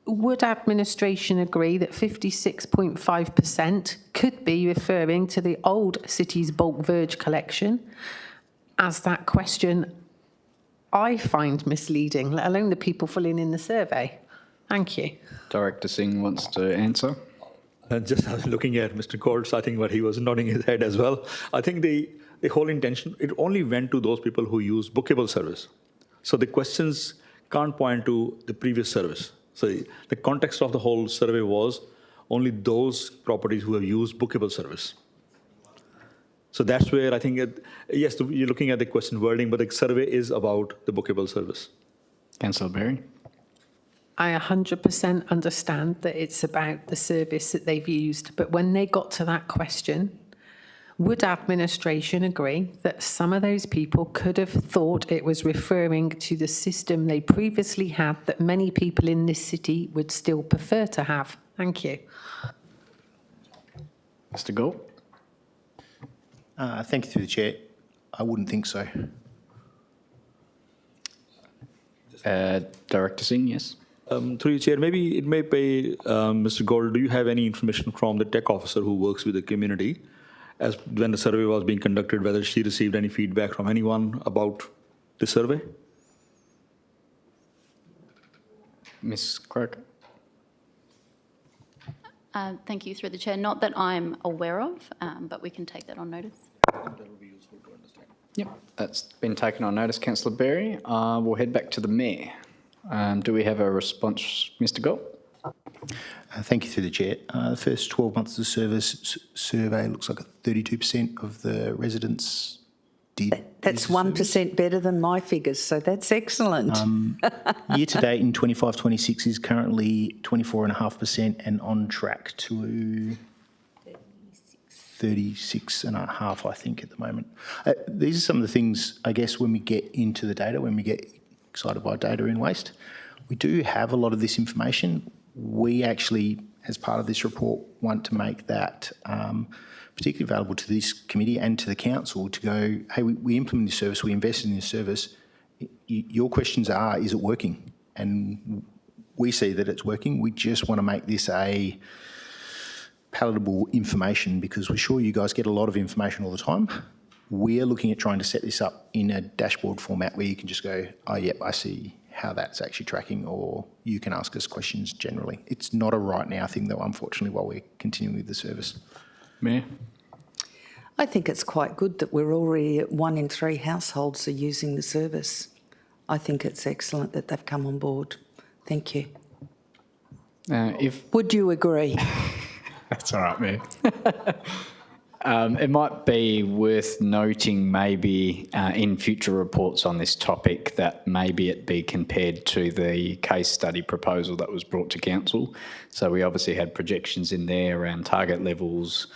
Would administration agree that 56.5% could be referring to the old city's bulk verge collection? As that question I find misleading, let alone the people filling in the survey. Thank you. Director Singh wants to answer. And just I was looking at Mr. Courts, I think what he was nodding his head as well. I think the whole intention, it only went to those people who use bookable service. So the questions can't point to the previous service. So the context of the whole survey was only those properties who have used bookable service. So that's where I think, yes, you're looking at the question wording, but the survey is about the bookable service. Councillor Berry. I 100% understand that it's about the service that they've used, but when they got to that question, would administration agree that some of those people could have thought it was referring to the system they previously had that many people in this city would still prefer to have? Thank you. Mr Galt. Thank you through the chair. I wouldn't think so. Director Singh, yes. Through the chair, maybe it may be, Mr. Gold, do you have any information from the tech officer who works with the community as when the survey was being conducted, whether she received any feedback from anyone about the survey? Ms Croker. Thank you, through the chair. Not that I'm aware of, but we can take that on notice. Yep, that's been taken on notice, Councillor Berry. We'll head back to the Mayor. Do we have a response, Mr Galt? Thank you through the chair. The first 12 months of the survey looks like 32% of the residents did. That's use the service. 1% better than my figures, so that's excellent. Year to date in 25-26 is currently 24.5% and on track to 36.5, I think, at the moment. These are some of the things, I guess, when we get into the data, when we get excited by data in waste, we do have a lot of this information. We actually, as part of this report, want to make that particularly valuable to this committee and to the council to go, hey, we implement this service, we invest in this service. Your questions are, is it working? And we see that it's working. We just want to make this a palatable information because we're sure you guys get a lot of information all the time. We're looking at trying to set this up in a dashboard format where you can just go, oh, yep, I see how that's actually tracking, or you can ask us questions generally. It's not a right now thing, though, unfortunately, while we're continuing with the service. Mayor. I think it's quite good that we're already at 1 in 3 households are using the service. I think it's excellent that they've come on board. Thank you. Would you agree? That's all right, Mayor. It might be worth noting maybe in future reports on this topic that maybe it be compared to the case study proposal that was brought to council. So we obviously had projections in there around target levels,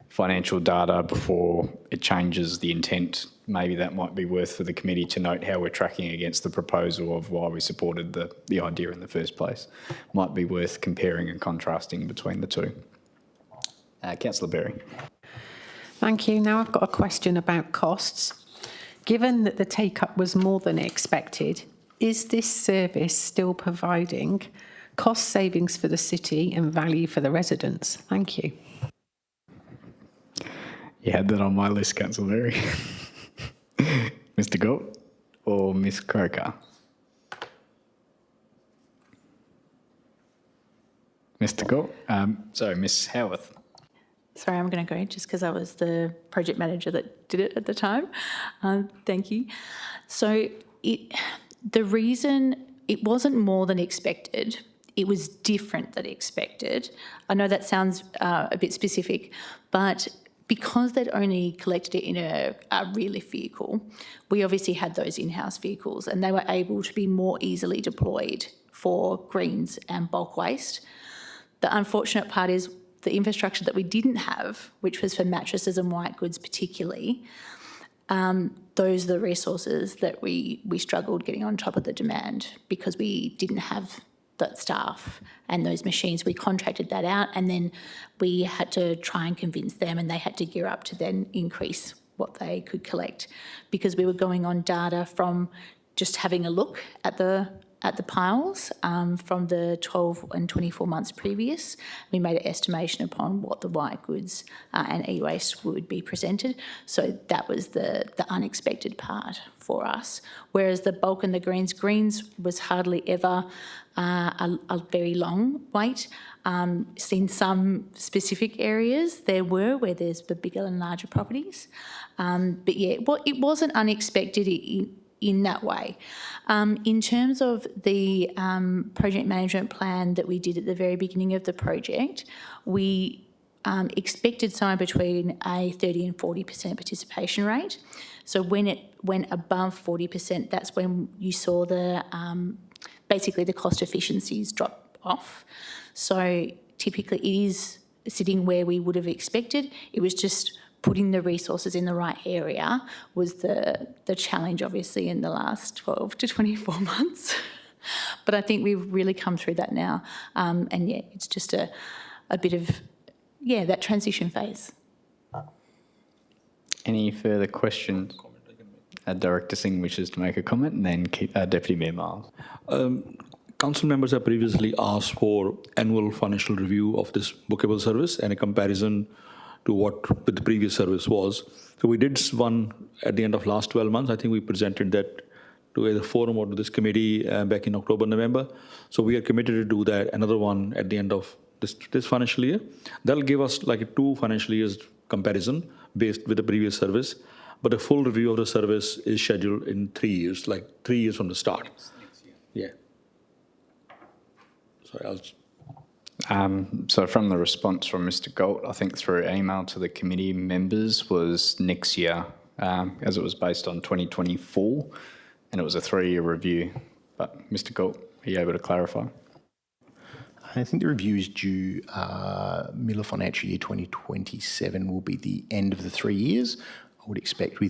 financial data before it changes the intent. Maybe that might be worth for the committee to note how we're tracking against the proposal of why we supported the idea in the first place. Might be worth comparing and contrasting between the two. Councillor Berry. Thank you. Now I've got a question about costs. Given that the take-up was more than expected, is this service still providing cost savings for the city and value for the residents? Thank you. You had that on my list, Councillor Berry. Mr Galt or Ms Croker? Mr Galt? Sorry, Ms Howarth. Sorry, I'm going to go just because I was the project manager that did it at the time. Thank you. So the reason it wasn't more than expected, it was different than expected. I know that sounds a bit specific, but because they'd only collected it in a relief vehicle, we obviously had those in-house vehicles and they were able to be more easily deployed for greens and bulk waste. The unfortunate part is the infrastructure that we didn't have, which was for mattresses and white goods particularly, those are the resources that we struggled getting on top of the demand because we didn't have that staff and those machines. We contracted that out and then we had to try and convince them and they had to gear up to then increase what they could collect because we were going on data from just having a look at the piles from the 12 and 24 months previous. We made an estimation upon what the white goods and e-waste would be presented. So that was the unexpected part for us. Whereas the bulk and the greens was hardly ever a very long wait. In some specific areas there were where there's the bigger and larger properties. But yeah, it wasn't unexpected in that way. In terms of the project management plan that we did at the very beginning of the project, we expected somewhere between a 30 and 40% participation rate. So when it went above 40%, that's when you saw the basically the cost efficiencies drop off. So typically it is sitting where we would have expected. It was just putting the resources in the right area was the challenge, obviously, in the last 12 to 24 months. But I think we've really come through that now. And yeah, it's just a bit of, that transition phase. Any further questions? Director Singh wishes to make a comment, and then Deputy Mayor Miles. Council members have previously asked for annual financial review of this bookable service and a comparison to what the previous service was. So we did one at the end of last 12 months. I think we presented that to either forum or to this committee back in October, November. So we are committed to do that, another one at the end of this financial year. That'll give us like a 2 financial years comparison based with the previous service. But a full review of the service is scheduled in 3 years, like 3 years from the start. Yeah. Sorry, So from the response from Mr. Galt, I think through email to the committee members was next year, as it was based on 2024, and it was a 3-year review. But Mr. Galt, are you able to clarify? I think the review is due middle of financial year 2027 will be the end of the 3 years. I would expect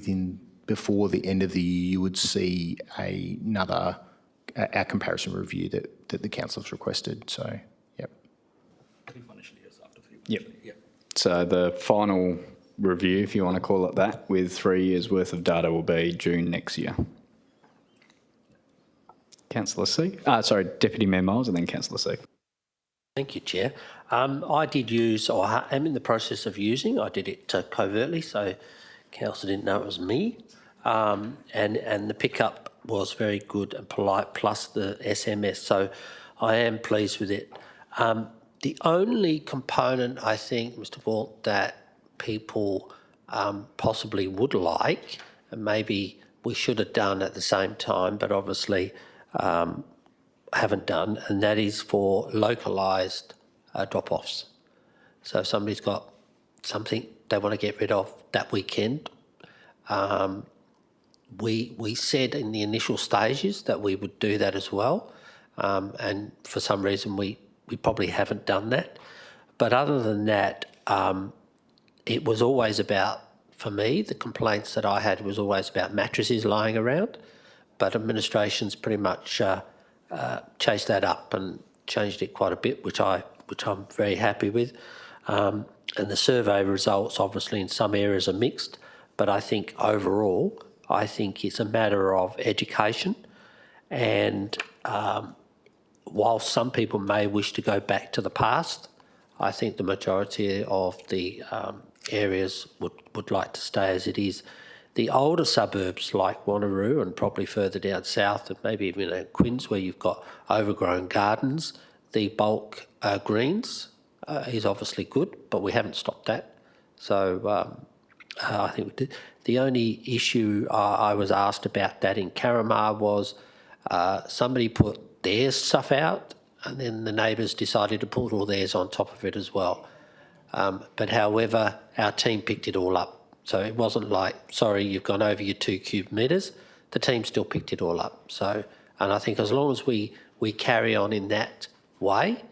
before the end of the year you would see our comparison review that the council has requested. So, yep. 3 financial years after 3. Yep. So the final review, if you want to call it that, with 3 years worth of data will be June next year. Councillor C. Deputy Mayor Miles, and then Councillor C. Thank you, Chair. I did use, or I am in the process of using, I did it covertly, so Council didn't know it was me. And the pickup was very good and polite, plus the SMS, so I am pleased with it. The only component, I think, Mr. Galt, that people possibly would like, and maybe we should have done at the same time, but obviously haven't done, and that is for localised drop-offs. So if somebody's got something they want to get rid of that weekend, we said in the initial stages that we would do that as well, and for some reason we probably haven't done that. But other than that, it was always about, for me, the complaints that I had was always about mattresses lying around, but administration's pretty much chased that up and changed it quite a bit, which I'm very happy with. And the survey results, obviously, in some areas are mixed, but I think overall, I think it's a matter of education. And while some people may wish to go back to the past, I think the majority of the areas would like to stay as it is. The older suburbs like Wanneroo and probably further down south, and maybe even in Quinns, where you've got overgrown gardens, the bulk greens is obviously good, but we haven't stopped that. So I think we did. The only issue I was asked about that in Carramar was somebody put their stuff out, and then the neighbours decided to put all theirs on top of it as well. But however, our team picked it all up. So it wasn't like, sorry, you've gone over your 2 cubic metres. The team still picked it all up. So, and I think as long as we carry on in that way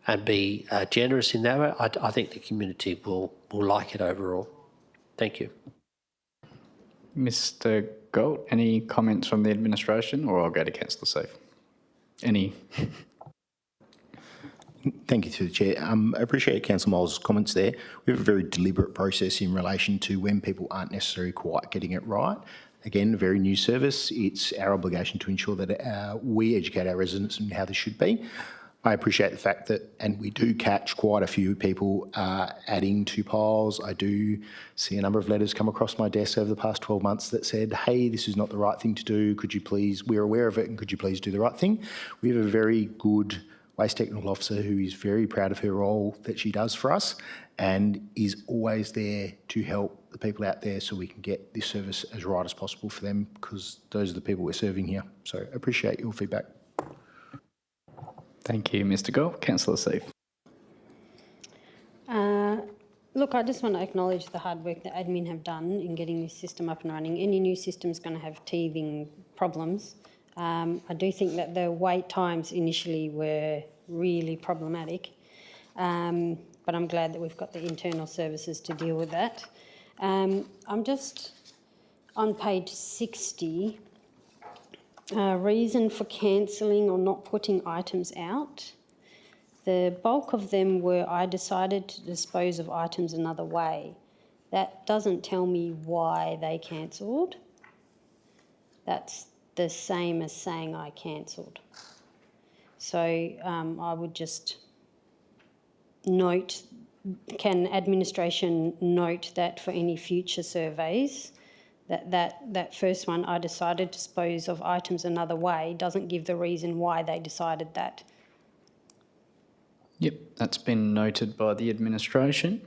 and be generous in that way, I think the community will like it overall. Thank you. Mr. Galt, any comments from the administration, or I'll go to Councillor Safe? Any? Thank you through the Chair. I appreciate Councillor Miles' comments there. We have a very deliberate process in relation to when people aren't necessarily quite getting it right. Again, a very new service. It's our obligation to ensure that we educate our residents on how this should be. I appreciate the fact that, and we do catch quite a few people adding to piles. I do see a number of letters come across my desk over the past 12 months that said, hey, this is not the right thing to do. Could you please, we're aware of it, and could you please do the right thing? We have a very good Waste Technical Officer who is very proud of her role that she does for us and is always there to help the people out there so we can get this service as right as possible for them, because those are the people we're serving here. So I appreciate your feedback. Thank you, Mr. Galt. Councillor Seif. look, I just want to acknowledge the hard work that admin have done in getting this system up and running. Any new system is going to have teething problems. I do think that the wait times initially were really problematic, but I'm glad that we've got the internal services to deal with that. I'm just on page 60, reason for cancelling or not putting items out. The bulk of them were, I decided to dispose of items another way. That doesn't tell me why they cancelled. That's the same as saying I cancelled. So I would just note, can administration note that for any future surveys, that first one, I decided to dispose of items another way, doesn't give the reason why they decided that. Yep, that's been noted by the administration.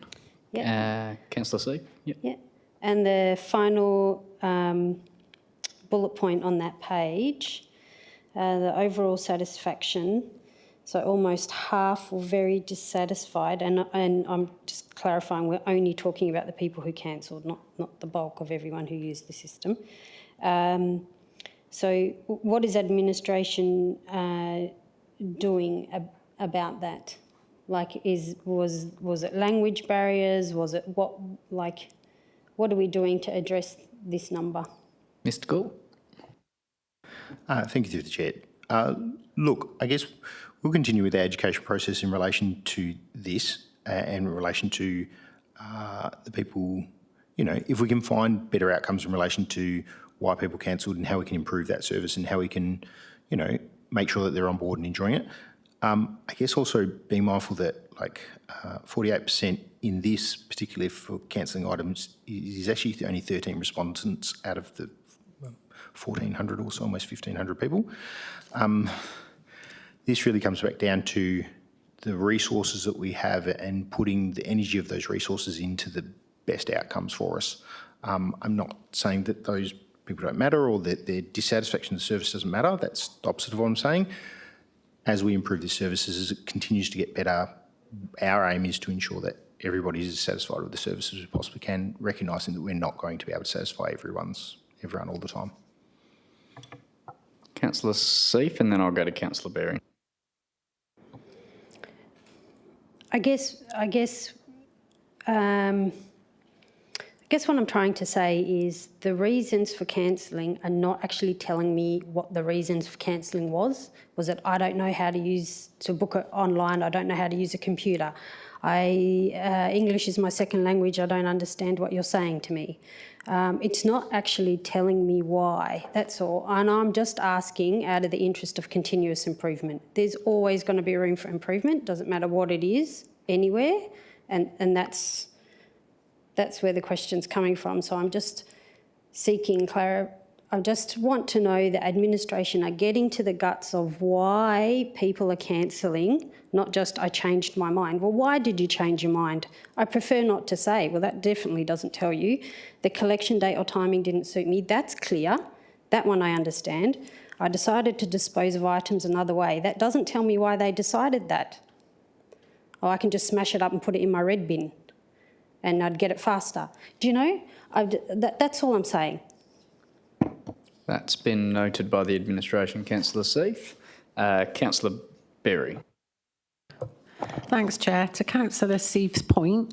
Yep. Councillor C? Yep. Yeah, and the final bullet point on that page, the overall satisfaction, so almost half were very dissatisfied, and I'm just clarifying, we're only talking about the people who cancelled, not the bulk of everyone who used the system. So what is administration doing about that? Like, was it language barriers? Was it what are we doing to address this number? Mr. Gould? Thank you through the chair. Look, I guess we'll continue with the education process in relation to this and in relation to the people, you know, if we can find better outcomes in relation to why people cancelled and how we can improve that service and how we can, you know, make sure that they're on board and enjoying it. I guess also being mindful that 48% in this, particularly for cancelling items, is actually only 13 respondents out of the 1,400 or so, almost 1,500 people. This really comes back down to the resources that we have and putting the energy of those resources into the best outcomes for us. I'm not saying that those people don't matter or that their dissatisfaction with the service doesn't matter. That's the opposite of what I'm saying. As we improve the services, as it continues to get better, our aim is to ensure that everybody is as satisfied with the services as we possibly can, recognising that we're not going to be able to satisfy everyone all the time. Councillor Seif, and then I'll go to Councillor Berry. I guess what I'm trying to say is the reasons for cancelling are not actually telling me what the reasons for cancelling was. Was it I don't know how to book it online, I don't know how to use a computer, English is my second language, I don't understand what you're saying to me. It's not actually telling me why, that's all. And I'm just asking out of the interest of continuous improvement. There's always going to be room for improvement, doesn't matter what it is, anywhere, and that's where the question's coming from. So I'm just seeking I just want to know the administration are getting to the guts of why people are cancelling, not just I changed my mind. Well, why did you change your mind? I prefer not to say. Well, that definitely doesn't tell you. The collection date or timing didn't suit me. That's clear. That one I understand. I decided to dispose of items another way. That doesn't tell me why they decided that. Oh, I can just smash it up and put it in my red bin and I'd get it faster. Do you know? That's all I'm saying. That's been noted by the administration. Councillor Seif. Councillor Berry. Thanks, Chair. To Councillor Seif's point,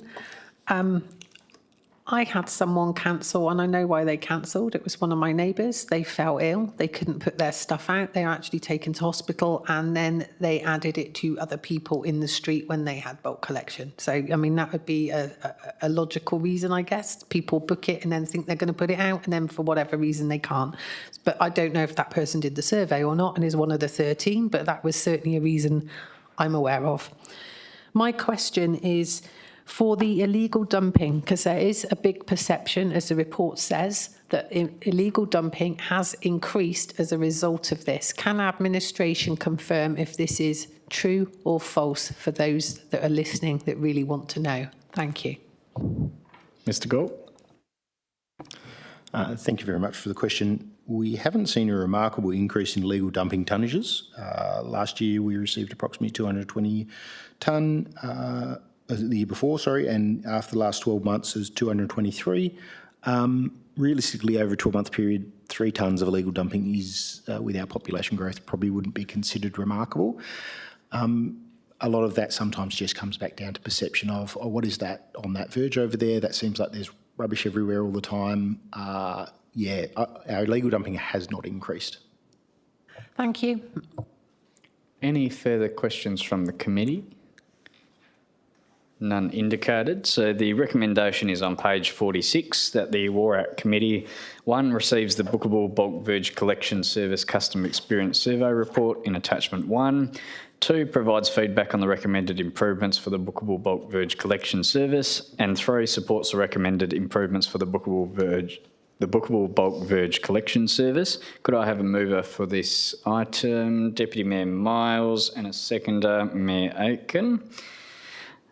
I had someone cancel, and I know why they cancelled. It was one of my neighbours. They fell ill. They couldn't put their stuff out. They were actually taken to hospital, and then they added it to other people in the street when they had bulk collection. So, I mean, that would be a logical reason, I guess. People book it and then think they're going to put it out, and then for whatever reason they can't. But I don't know if that person did the survey or not and is one of the 13, but that was certainly a reason I'm aware of. My question is, for the illegal dumping, because there is a big perception, as the report says, that illegal dumping has increased as a result of this. Can administration confirm if this is true or false for those that are listening that really want to know? Thank you. Mr. Gould. Thank you very much for the question. We haven't seen a remarkable increase in illegal dumping tonnages. Last year we received approximately 220 tonne the year before, sorry, and after the last 12 months is 223. Realistically, over a 12-month period, 3 tonnes of illegal dumping is, with our population growth, probably wouldn't be considered remarkable. A lot of that sometimes just comes back down to perception of, oh, what is that on that verge over there? That seems like there's rubbish everywhere all the time. Our illegal dumping has not increased. Thank you. Any further questions from the committee? None indicated. So the recommendation is on page 46 that the Warat Committee 1 receives the bookable bulk verge collection service customer experience survey report in attachment 1. 2, provides feedback on the recommended improvements for the bookable bulk verge collection service. And 3, supports the recommended improvements for the bookable bulk verge collection service. Could I have a mover for this item? Deputy Mayor Miles, and a seconder, Mayor Aitken.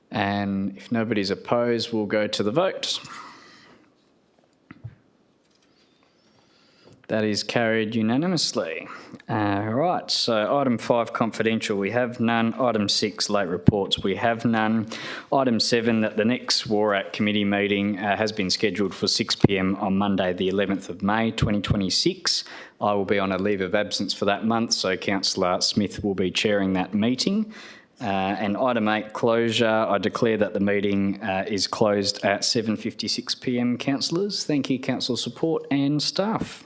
And if nobody's opposed, we'll go to the vote. That is carried unanimously. Right, so item 5, confidential, we have none. Item 6, late reports, we have none. Item 7, that the next Warat committee meeting has been scheduled for 6 p.m. on Monday, the 11th of May, 2026. I will be on a leave of absence for that month, so Councillor Smith will be chairing that meeting. And item 8, closure. I declare that the meeting is closed at 7:56 p.m, councillors. Thank you, council support and staff.